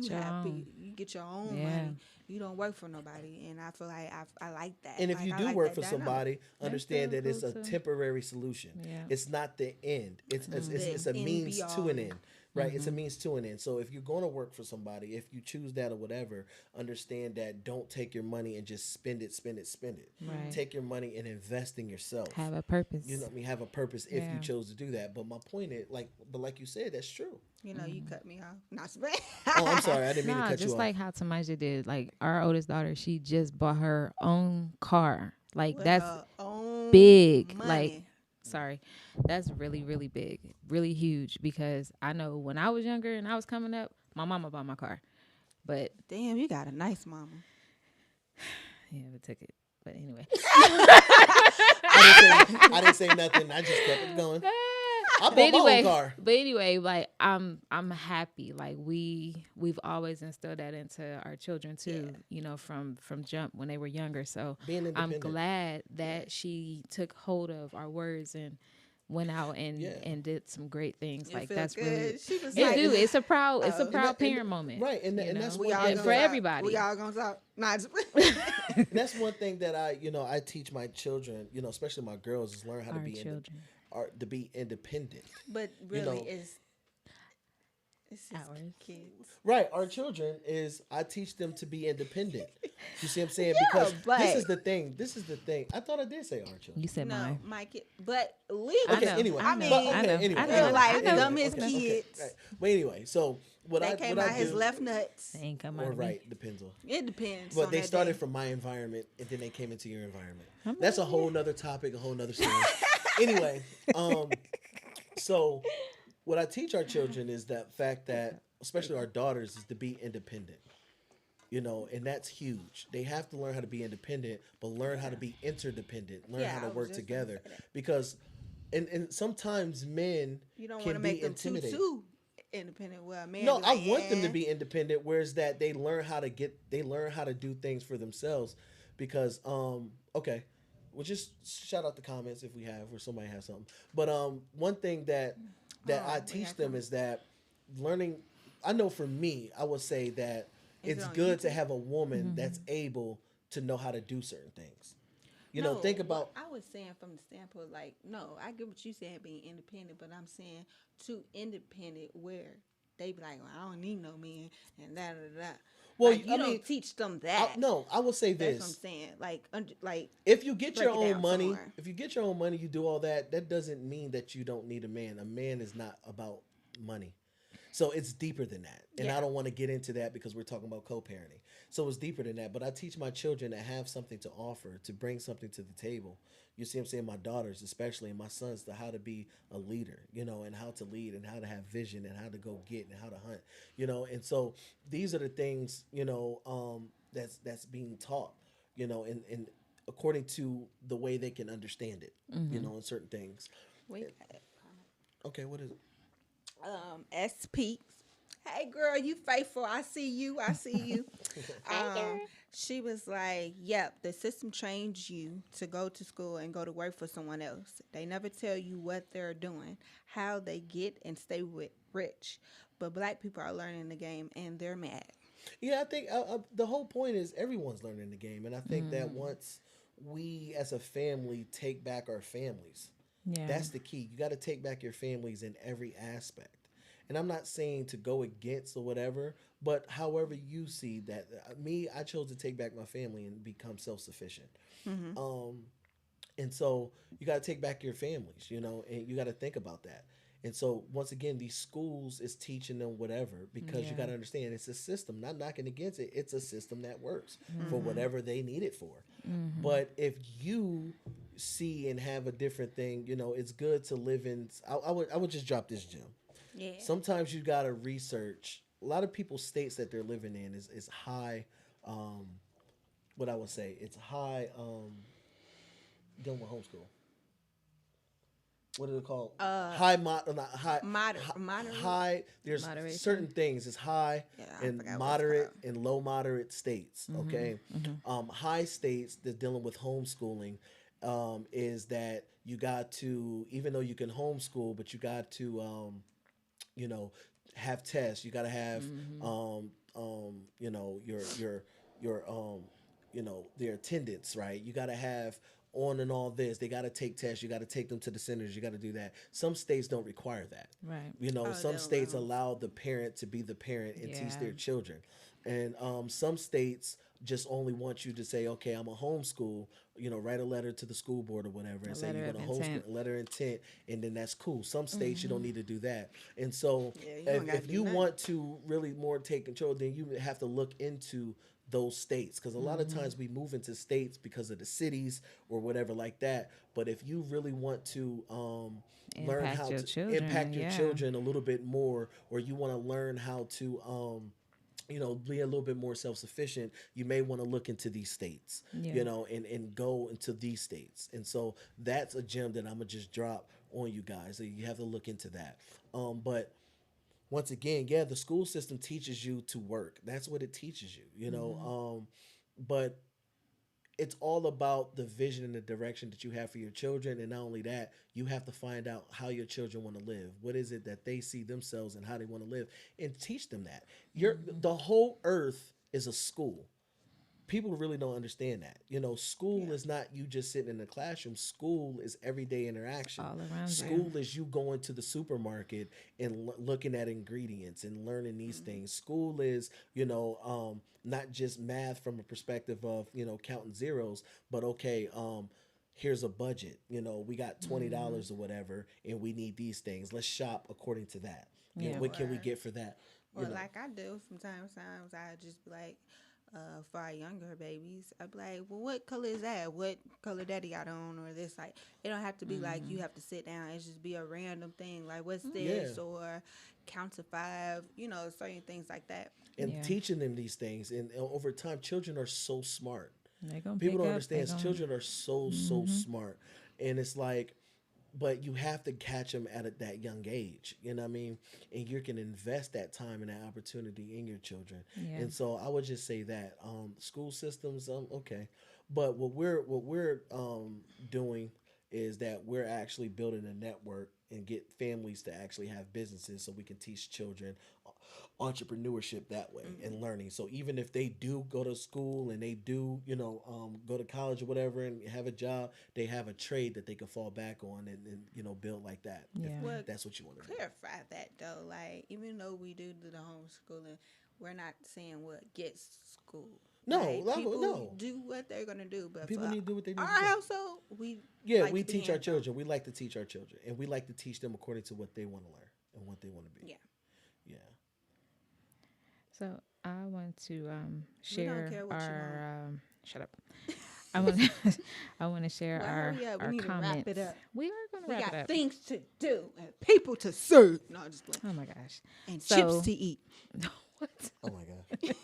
your own. you get your own Yeah. money. You don't work for nobody, and I feel like I like that. And if Like, you I do like work that for dynamic. somebody, understand still that it's cool a too. temporary solution. Yeah. It's not the end. It's The it's a end means be to all. an end. Right? It's a means to an end. So if you're going to work for somebody, if you choose that or whatever, understand that don't take your money and just spend it. Right. Take your money and invest in yourself. Have a purpose. You know what I mean? Have a purpose if you Yeah. chose to do that. But my point is, like you said, that's true. You cut me off. Not spend. Oh, I'm sorry. I didn't mean to Nah, cut you just off. like how Tamaja did. Like our oldest daughter, she just bought her own car. Like With that's her own big. money. Like, sorry, that's really, really big, really huge. Because I know when I was younger and I was coming up, my mama bought my car, but Damn, you got a nice mama. yeah, we took it. But anyway, I didn't say nothing. I just kept it going. I bought my own car. But anyway, like I'm happy. Like we've always instilled that into our children too. Yeah. You know, from jump when they were younger. So Being I'm independent. glad that she took hold of our words and went out and Yeah. and did some great things. It like feel that's good. really She was it like, do. It's a proud And parent moment. Right, and you that's know? what we all and gonna for talk. everybody. We all gonna talk. Nah, just- And that's one thing that I teach my children, especially my girls, is learn how to Our be children. to be independent. but really, know. it's just Ours. kids. Right, our children is I teach them to be independent. You see what I'm saying? Yeah, Because but- this is the thing. I thought I did say our children. You said No, mine. my kid. But I legally, Okay, know, anyway. I mean, But, okay, I know, anyway. I know, real life, I know. them is Okay, kids. right. But anyway, so what They I came what out I his do, left nuts. They ain't come out or of me. right, depends on. It depends. But on they that started day. from my environment, and then they came into your environment. I'm That's a like, whole nother topic, a whole nother story. Anyway, so what I teach our children is that fact that, especially our daughters, is to be independent. And that's huge. They have to learn how to be independent, but learn how to be interdependent, learn Yeah, how I to was work just gonna together. say that. Because, and sometimes men You don't can want to be make them intimidated. too independent. Well, man. No, be like, I want them to "Eh." be independent. Whereas that they learn how to do things for themselves. Because okay, well, just shout out the comments if we have or somebody has something. But one thing that I we teach got them is that learning. I know for me, I would say that Is it's it on good to YouTube? have a woman that's able to know how to do certain things. Think what about. I was saying from the standpoint, like, no, I get what you saying, being independent, but I'm saying too independent where they be like, well, I don't need no man and da da da. Well, Like, you I don't mean, teach them that. No, I will say That's this. what I'm saying. Like, If you get your break it own down money, somewhere. if you get your own money, you do all that. That doesn't mean that you don't need a man. A man is not about money. So it's deeper than that. And I Yeah. don't want to get into that because we're talking about co-parenting. So it's deeper than that. But I teach my children to have something to offer, to bring something to the table. You see what I'm saying? My daughters, especially, and my sons, to how to be a leader, and how to lead and how to have vision and how to go get and how to hunt, And so these are the things, that's being taught, and according to the way they can understand it, in certain things. we got it. Okay, what is it? S Peaks. Hey girl, you faithful. I see you. She was like, yep, the system trains you to go to school and go to work for someone else. They never tell you what they're doing, how they get and stay rich, but black people are learning the game and they're mad. Yeah, I think the whole point is everyone's learning the game, and I think that once we as a family take back our families, Yeah. that's the key. You got to take back your families in every aspect. And I'm not saying to go against or whatever, but however you see that, me, I chose to take back my family and become self sufficient. Um, and so you got to take back your families, and you got to think about that. And so once again, these schools is teaching them whatever because you Yeah. got to understand it's a system. Not knocking against it. It's a system that works for whatever they need it for. But if you see and have a different thing, it's good to live in. I would just drop this gem. Yeah. Sometimes you got to research. A lot of people's states that they're living in is high. Um, what I would say it's high. Dealing with homeschool. What is it called? High not high. Moderate. High. There's Moderation. certain things. It's high Yeah, I and forgot what it's moderate called. and low moderate states. Okay. High states that dealing with homeschooling is that you got to, even though you can homeschool, but you got to you know have tests. You got to have your their attendance, right? You got to have on and all this. They got to take tests. You got to take them to the centers. You got to do that. Some states don't require that. Right. Some they states don't. allow the parent to be the parent and teach Yeah. their children. And some states just only want you to say, okay, I'm a homeschool, write a letter to the school board or whatever and say letter you're of going to homeschool, intent. a letter of intent, and then that's cool. Some states you don't need to do that. And so Yeah, you don't gotta if do you nothing. want to really more take control, then you have to look into those states because a lot of times we move into states because of the cities or whatever like that. But if you really want to learn Impact how your to children, impact your yeah. children a little bit more, or you want to learn how to be a little bit more self-sufficient, you may want to look into these states, Yeah. and go into these states. And so that's a gem that I'm gonna just drop on you guys. So you have to look into that. But once again, yeah, the school system teaches you to work. That's what it teaches you. But it's all about the vision and the direction that you have for your children. And not only that, you have to find out how your children want to live. What is it that they see themselves and how they want to live, and teach them that. The whole earth is a school. People really don't understand that. School is not you just sitting in the classroom. School is everyday interaction. All around you. School is you going to the supermarket and looking at ingredients and learning these things. School is, not just math from a perspective of, counting zeros, but okay, here's a budget. We got $20 or whatever, and we need these things. Let's shop according to that. Yeah. What can we get for that? Or like I do from time to time, I just be like, for our younger babies, I'd be like, well, what color is that? What color daddy got on? Or this, like, it don't have to be like you have to sit down. It's just be a random thing, like, what's this? Yeah. Or count to 5, certain things like that. And Yeah. teaching them these things. And over time, children are so smart. They gonna People pick don't up, understand. they gonna- Children are so smart, and it's like, but you have to catch them at that young age. You know what I mean? And you can invest that time and that opportunity in your children. Yeah. And so I would just say that school systems, okay, but what we're doing is that we're actually building a network and get families to actually have businesses so we can teach children entrepreneurship that way and learning. So even if they do go to school and they do, go to college or whatever and have a job, they have a trade that they can fall back on and build like that. Yeah. If that's what you want to do. Clarify that though, like, even though we do the homeschooling, we're not saying what gets school. No, people no. do what they're gonna do, but People for need to do what they need our to do. household, we Yeah, like we to be teach our hands-on. children. We like to teach our children, and we like to teach them according to what they want to learn and what they want to be. Yeah. Yeah. So I want to We don't share care what you our shut up. I want I want to share Well, our hurry up. We our need to wrap comments. it up. We are going to We wrap got it up. things to do and people to serve. No, I'm just playing. Oh my gosh. And So- chips to eat. What? Oh my God.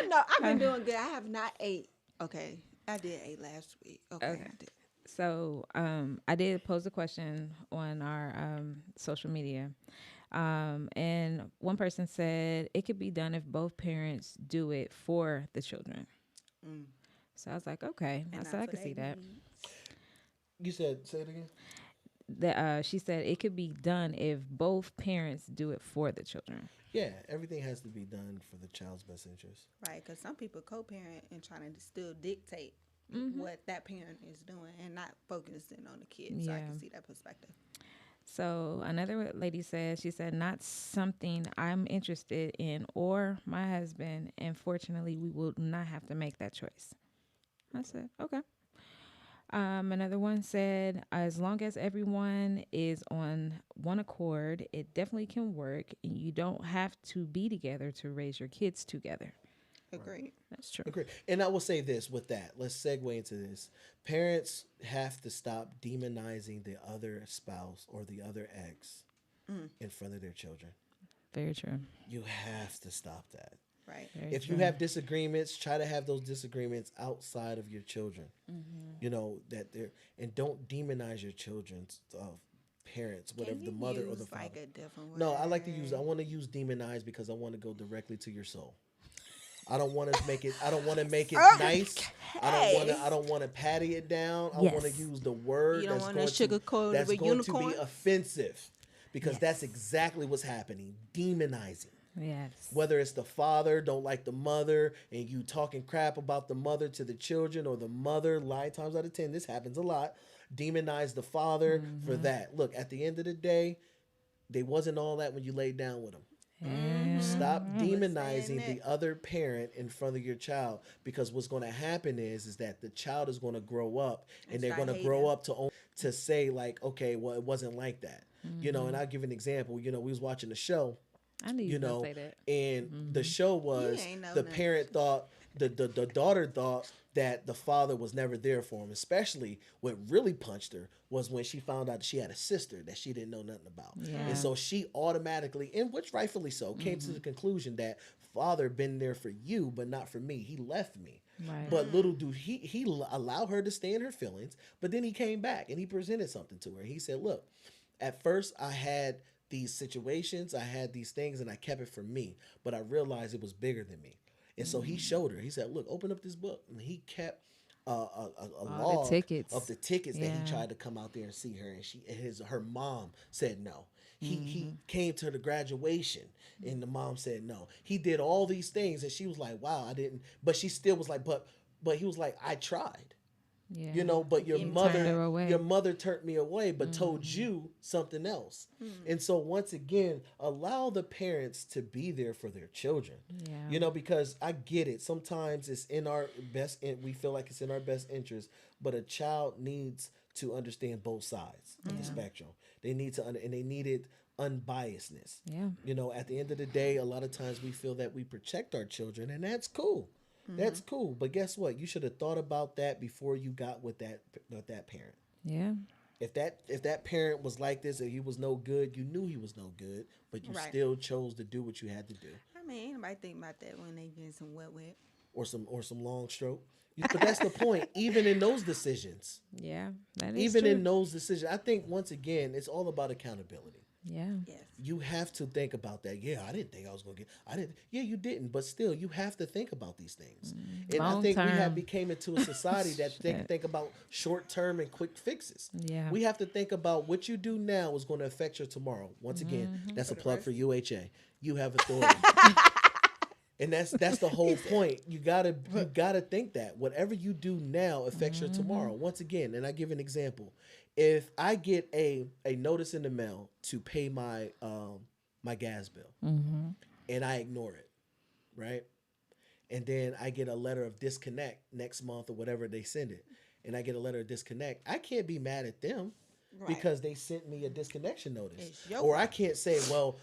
No, I've been doing good. I have not ate. Okay, I did ate last week. Okay, Okay. I did. So I did pose a question on our social media. And one person said it could be done if both parents do it for the children. Mm. So I was like, okay. I And said I not could for see they that. needs. You said, say it again. she said it could be done if both parents do it for the children. Yeah, everything has to be done for the child's best interest. Right, because some people co-parent and trying to still dictate what that parent is doing and not focusing on the kids. So I Yeah. can see that perspective. So another lady said, she said, not something I'm interested in or my husband. And fortunately, we will not have to make that choice. I said, okay. Another one said, as long as everyone is on one accord, it definitely can work. And you don't have to be together to raise your kids together. Agreed. That's true. Agree. And I will say this with that. Let's segue into this. Parents have to stop demonizing the other spouse or the other ex in front of their children. Very true. You have to stop that. Right. Very If true. you have disagreements, try to have those disagreements outside of your children. You know, that they're, and don't demonize your children's parents, whatever Can the you mother or use, the father. like a different word? No, I like to use, I want to use demonize because I want to go directly to your soul. I don't want to make it. I don't want to make it nice. I don't want to patty it down. I want to Yes. use the word. You don't that's want going to sugarcoat it that's with going to unicorn? be offensive, because Yes. that's exactly what's happening. Demonizing. Yes. Whether it's the father don't like the mother, and you talking crap about the mother to the children, or the mother 9 times out of 10, this happens a lot. Demonize the father for that. Look, at the end of the day, they wasn't all that when you laid down with them. Stop demonizing the other parent in front of your child, because what's going to happen is that the child is going to grow up and they're start going to grow hating. up to say like, okay, well, it wasn't like that. You know, and I'll give an example. You know, we was watching the show, I knew you you were know, going to say that. and the show was ain't know the nothing. parent thought the daughter thought that the father was never there for him. Especially what really punched her was when she found out she had a sister that she didn't know nothing about. Yeah. And so she automatically, and which rightfully so, came to the conclusion that father been there for you, but not for me. He left me. Right. But little dude, he allowed her to stay in her feelings, but then he came back and he presented something to her. He said, look, at first I had these situations, I had these things, and I kept it for me, but I realized it was bigger than me. And so he showed her. He said, look, open up this book. And he kept a log tickets. of the tickets that Yeah. he tried to come out there and see her. And her mom said no. He came to the graduation and the mom said no. He did all these things and she was like, wow, I didn't. But she still was like, but he was like, I tried. Yeah. You know, but your Turned her mother away. turned me away, but told you something else. And so once again, allow the parents to be there for their children. Yeah. You know, because I get it. Sometimes it's in our best, we feel like it's in our best interest, but a child needs to understand both sides of the spectrum. They need to, and they needed unbiasedness. Yeah. You know, at the end of the day, a lot of times we feel that we protect our children, and that's cool. That's cool. But guess what? You should have thought about that before you got with that parent. Yeah. If that parent was like this and he was no good, you knew he was no good, but you Right. still chose to do what you had to do, I mean, anybody think about that when they getting some wet. or some long stroke. But that's the point. Even in those decisions, Yeah. That is even true. in those decisions, I think once again, it's all about accountability. Yeah. Yes. You have to think about that. Yeah, I didn't think I was going to get. I didn't. Yeah, you didn't. But still, you have to think about these things. And I Long think we term. have became into a society that Shit. think about short term and quick fixes. Yeah. We have to think about what you do now is going to affect your tomorrow. Once again, that's a plug for UHA. You have authority. And that's the whole point. You gotta think that whatever you do now affects your tomorrow. Once again, and I give an example. If I get a notice in the mail to pay my my gas bill, and I ignore it, right? And then I get a letter of disconnect next month or whatever they send it, and I get a letter of disconnect, I can't be mad at them. Right. Because they sent me a disconnection notice. It's your Or I can't say, well,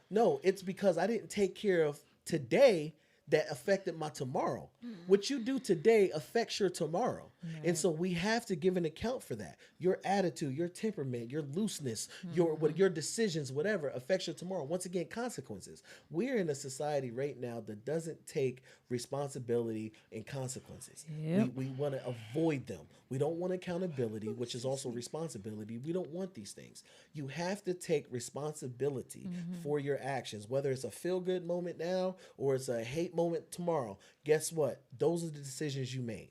no, it's because I didn't take care of today that affected my tomorrow. What you do today affects your tomorrow. And so we have to give an account for that. Your attitude, your temperament, your looseness, your decisions, whatever affects your tomorrow. Once again, consequences. We're in a society right now that doesn't take responsibility and consequences. Yep. We want to avoid them. We don't want accountability, which is also responsibility. We don't want these things. You have to take responsibility for your actions, whether it's a feel-good moment now or it's a hate moment tomorrow. Guess what? Those are the decisions you made.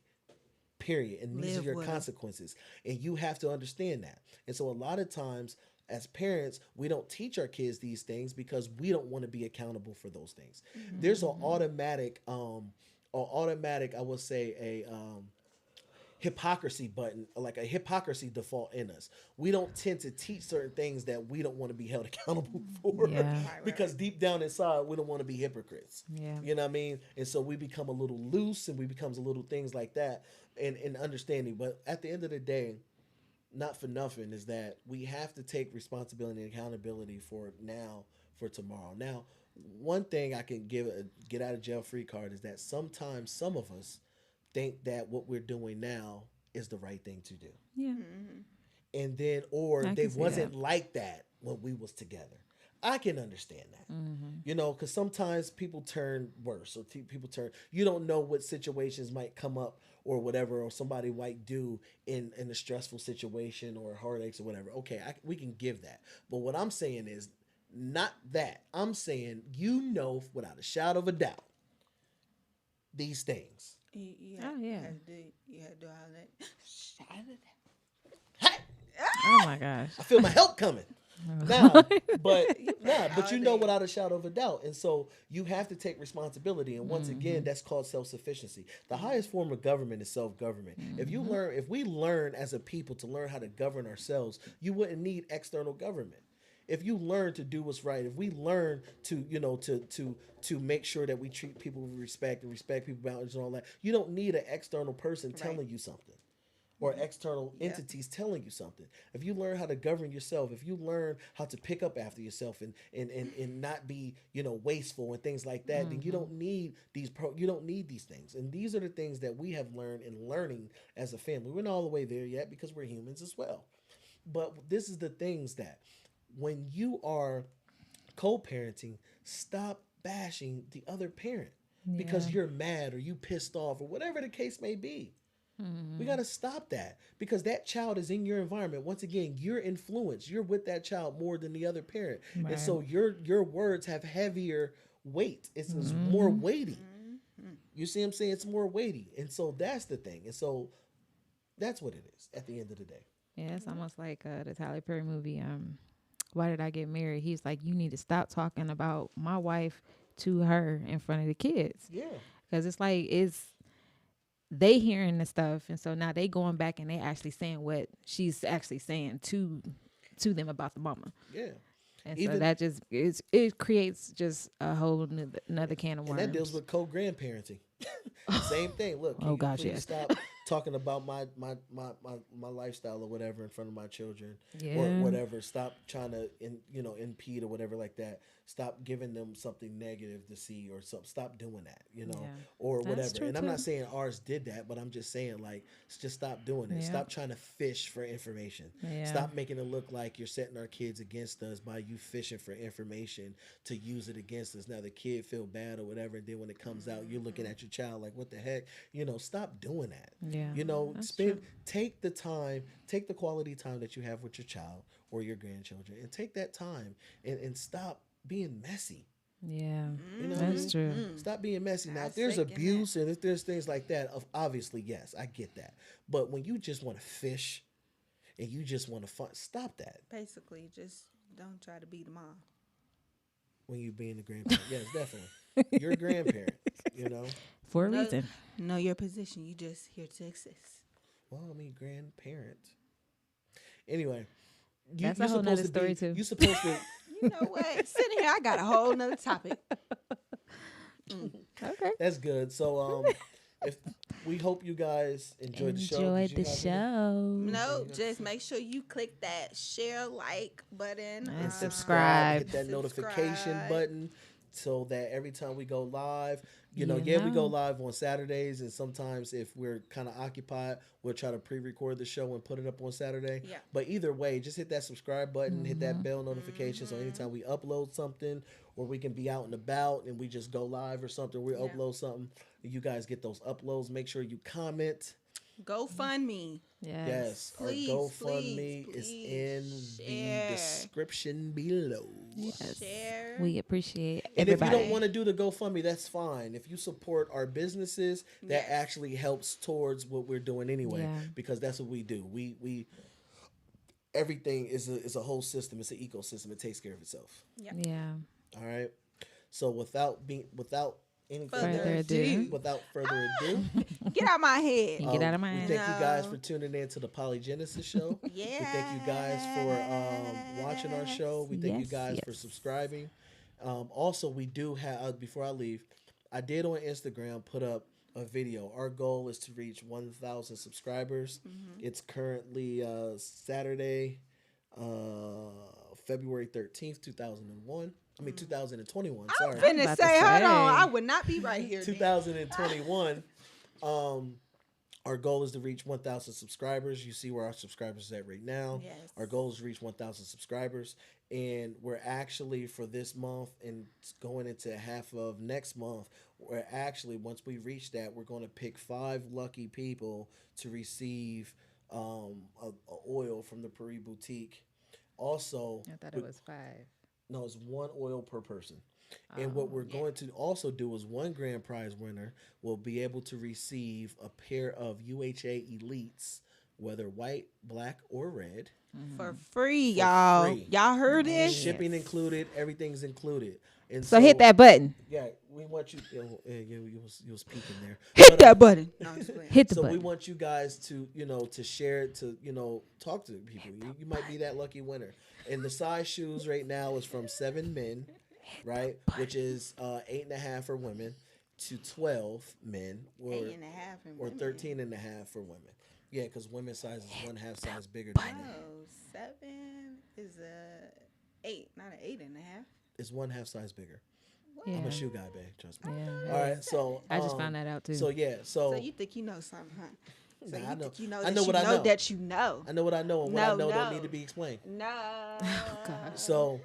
period. And these Live are your with 'em. consequences. And you have to understand that. And so a lot of times as parents, we don't teach our kids these things because we don't want to be accountable for those things. There's an automatic, I would say hypocrisy button, like a hypocrisy default in us. We don't tend to teach certain things that we don't want to be held accountable for Yeah. because deep down inside, we don't want to be hypocrites. Yeah. You know what I mean? And so we become a little loose and we become a little things like that and understanding. But at the end of the day, not for nothing is that we have to take responsibility and accountability for now, for tomorrow. Now, one thing I can give a get out of jail free card is that sometimes some of us think that what we're doing now is the right thing to do. Yeah. And then, or I they can see wasn't that. like that when we was together. I can understand that, you know, because sometimes people turn worse or people turn, you don't know what situations might come up or whatever, or somebody might do in a stressful situation or heartaches or whatever. Okay, we can give that. But what I'm saying is not that. I'm saying, you know, without a shadow of a doubt, these things. You Oh, yeah. You had to do all that. Shout it Hey, Oh my gosh. I feel my help coming. Nah, but you know without a shadow of a doubt. And so you have to take responsibility. And once again, that's called self-sufficiency. The highest form of government is self-government. If we learn as a people to learn how to govern ourselves, you wouldn't need external government. If you learn to do what's right, if we learn to, you know, to make sure that we treat people with respect and respect people's boundaries and all that, you don't need an external person telling you something. Or external entities telling you something. If you learn how to govern yourself, if you learn how to pick up after yourself and not be, you know, wasteful and things like that, then you don't need you don't need these things. And these are the things that we have learned in learning as a family. We're not all the way there yet because we're humans as well. But this is the things that when you are co-parenting, stop bashing the other parent because you're mad or you pissed off or whatever the case may be. We got to stop that because that child is in your environment. Once again, you're influenced. You're with that child more than the other parent. Right. And so your words have heavier weight. It's more weighty. You see what I'm saying? It's more weighty. And so that's the thing. And so that's what it is at the end of the day. Yeah, it's almost like the Tyler Perry movie, Why Did I Get Married? He's like, you need to stop talking about my wife to her in front of the kids. Yeah. Because it's like, they hearing the stuff, and so now they going back and they actually saying what she's actually saying to them about the mama. Yeah. And so that just it creates just a whole another can of worms. And that deals with co-grandparenting. Same thing. Look, Oh gosh, please yes. stop talking about my lifestyle or whatever in front of my children Yeah. or whatever. Stop trying to impede or whatever like that. Stop giving them something negative to see or something. Stop doing that, or That's whatever. true And I'm too. not saying ours did that, but I'm just saying like just stop doing it. Yeah. Stop trying to fish for information. Yeah. Stop making it look like you're setting our kids against us by you fishing for information to use it against us. Now the kid feel bad or whatever, and then when it comes out, you're looking at your child like, what the heck? Stop doing that. Yeah. That's Take the time, take the quality time that you have with your child or your grandchildren, and take that time and stop being messy. Yeah. You know what I mean? That's true. Stop being messy. Now, I if there's second abuse and if there's things like that, obviously, yes, I get that. But when you just want to fish and you just want to fun, stop that. Basically, just don't try to be the mom. When you being the grandparent, yes, definitely. You're a grandparent, For a No- reason. Know your position. You just here to exist. Well, I mean, grandparent. Anyway, That's a whole nother story, too. You're supposed to. You know what? Sitting here, I got a whole nother topic. Okay. That's good. So, if we hope you guys enjoyed the show. Enjoyed Did you the have any- show. No, just make sure you click that share, like button. And Subscribe. Subscribe. Hit that notification Subscribe. button so that every time we go live, we go know. live on Saturdays, and sometimes if we're kind of occupied, we'll try to pre-record the show and put it up on Saturday. Yeah. But either way, just hit that subscribe button, hit that bell notification, so anytime we upload something, or we can be out and about and we just go live or something, we upload something, you guys get those uploads. Make sure you comment. GoFundMe. Yes, Please, our GoFundMe please, is please in share. the description below. Yes. Share. We appreciate And if everybody. you don't want to do the GoFundMe, that's fine. If you support our businesses, that Yes. actually helps towards what we're doing anyway, Yeah. because that's what we do. We everything is a whole system. It's an ecosystem. It takes care of itself. Yeah. All right. So without any Further ado. without further ado, Get out my head. Get out of my we head. thank you guys No. for tuning in to the PolyGenesis show. Yeah. We thank you guys for watching our show. We thank you Yes, guys for yes. subscribing. Also, we do have, before I leave, I did on Instagram put up a video. Our goal is to reach 1,000 subscribers. It's currently Saturday, February 13th, 2001. I mean, 2021. I'm Sorry. finna about to say, hold say. on. I would not be right here. 2021. Our goal is to reach 1,000 subscribers. You see where our subscribers is at right now. Yes. Our goal is to reach 1,000 subscribers. And we're actually, for this month and going into half of next month, we're actually, once we reach that, we're going to pick 5 lucky people to receive a oil from the Paris Boutique. Also, I thought it was 5. no, it's 1 oil per person. And what we're going to also do is 1 grand prize winner will be able to receive a pair of UHA Elites, whether white, black, or red. For free, y'all. free. Y'all heard it? Shipping included, everything's included. And So hit that button. Yeah, we want you. You was peeking there. Hit that button. No, I'm just playing. Hit the So we button. want you guys to, to share it, to, talk to people. You might be that lucky winner. And the size shoes right now is from 7 men, right? Which is 8.5 for women, to 12 men, or 8.5 and or women. 13.5 for women. Yeah, because women's size is 1/2 size bigger than men. No, 7 is a 8, not an 8.5. It's 1/2 size bigger. Yeah. I'm a shoe guy, babe. Trust me. Yeah. All right, so I just found that out too. So yeah, So you think you know something, huh? So Nah, you I know. think you know I that know you what I know know. that you know. I know what I know, and what I No, know don't no. need to be explained. No. So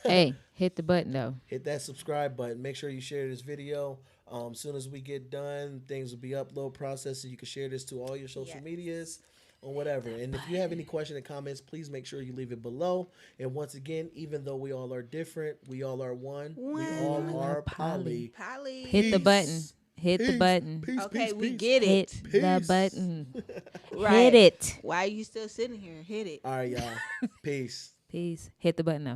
Hey, hit the button though. hit that subscribe button. Make sure you share this video. As soon as we get done, things will be upload processed, so you can share this to all your social Yes. medias or whatever. And if you have any question and comments, please make sure you leave it below. And once again, even though we all are different, we all are one. We all One. are poly. Polly. Hit the button. Peace. Hit the Peace. button. Peace, Okay, peace, we peace. get it. Hit the Peace. button. Right. Hit it. Why are you still sitting here? Hit it. All right, y'all. Peace. Peace. Hit the button now.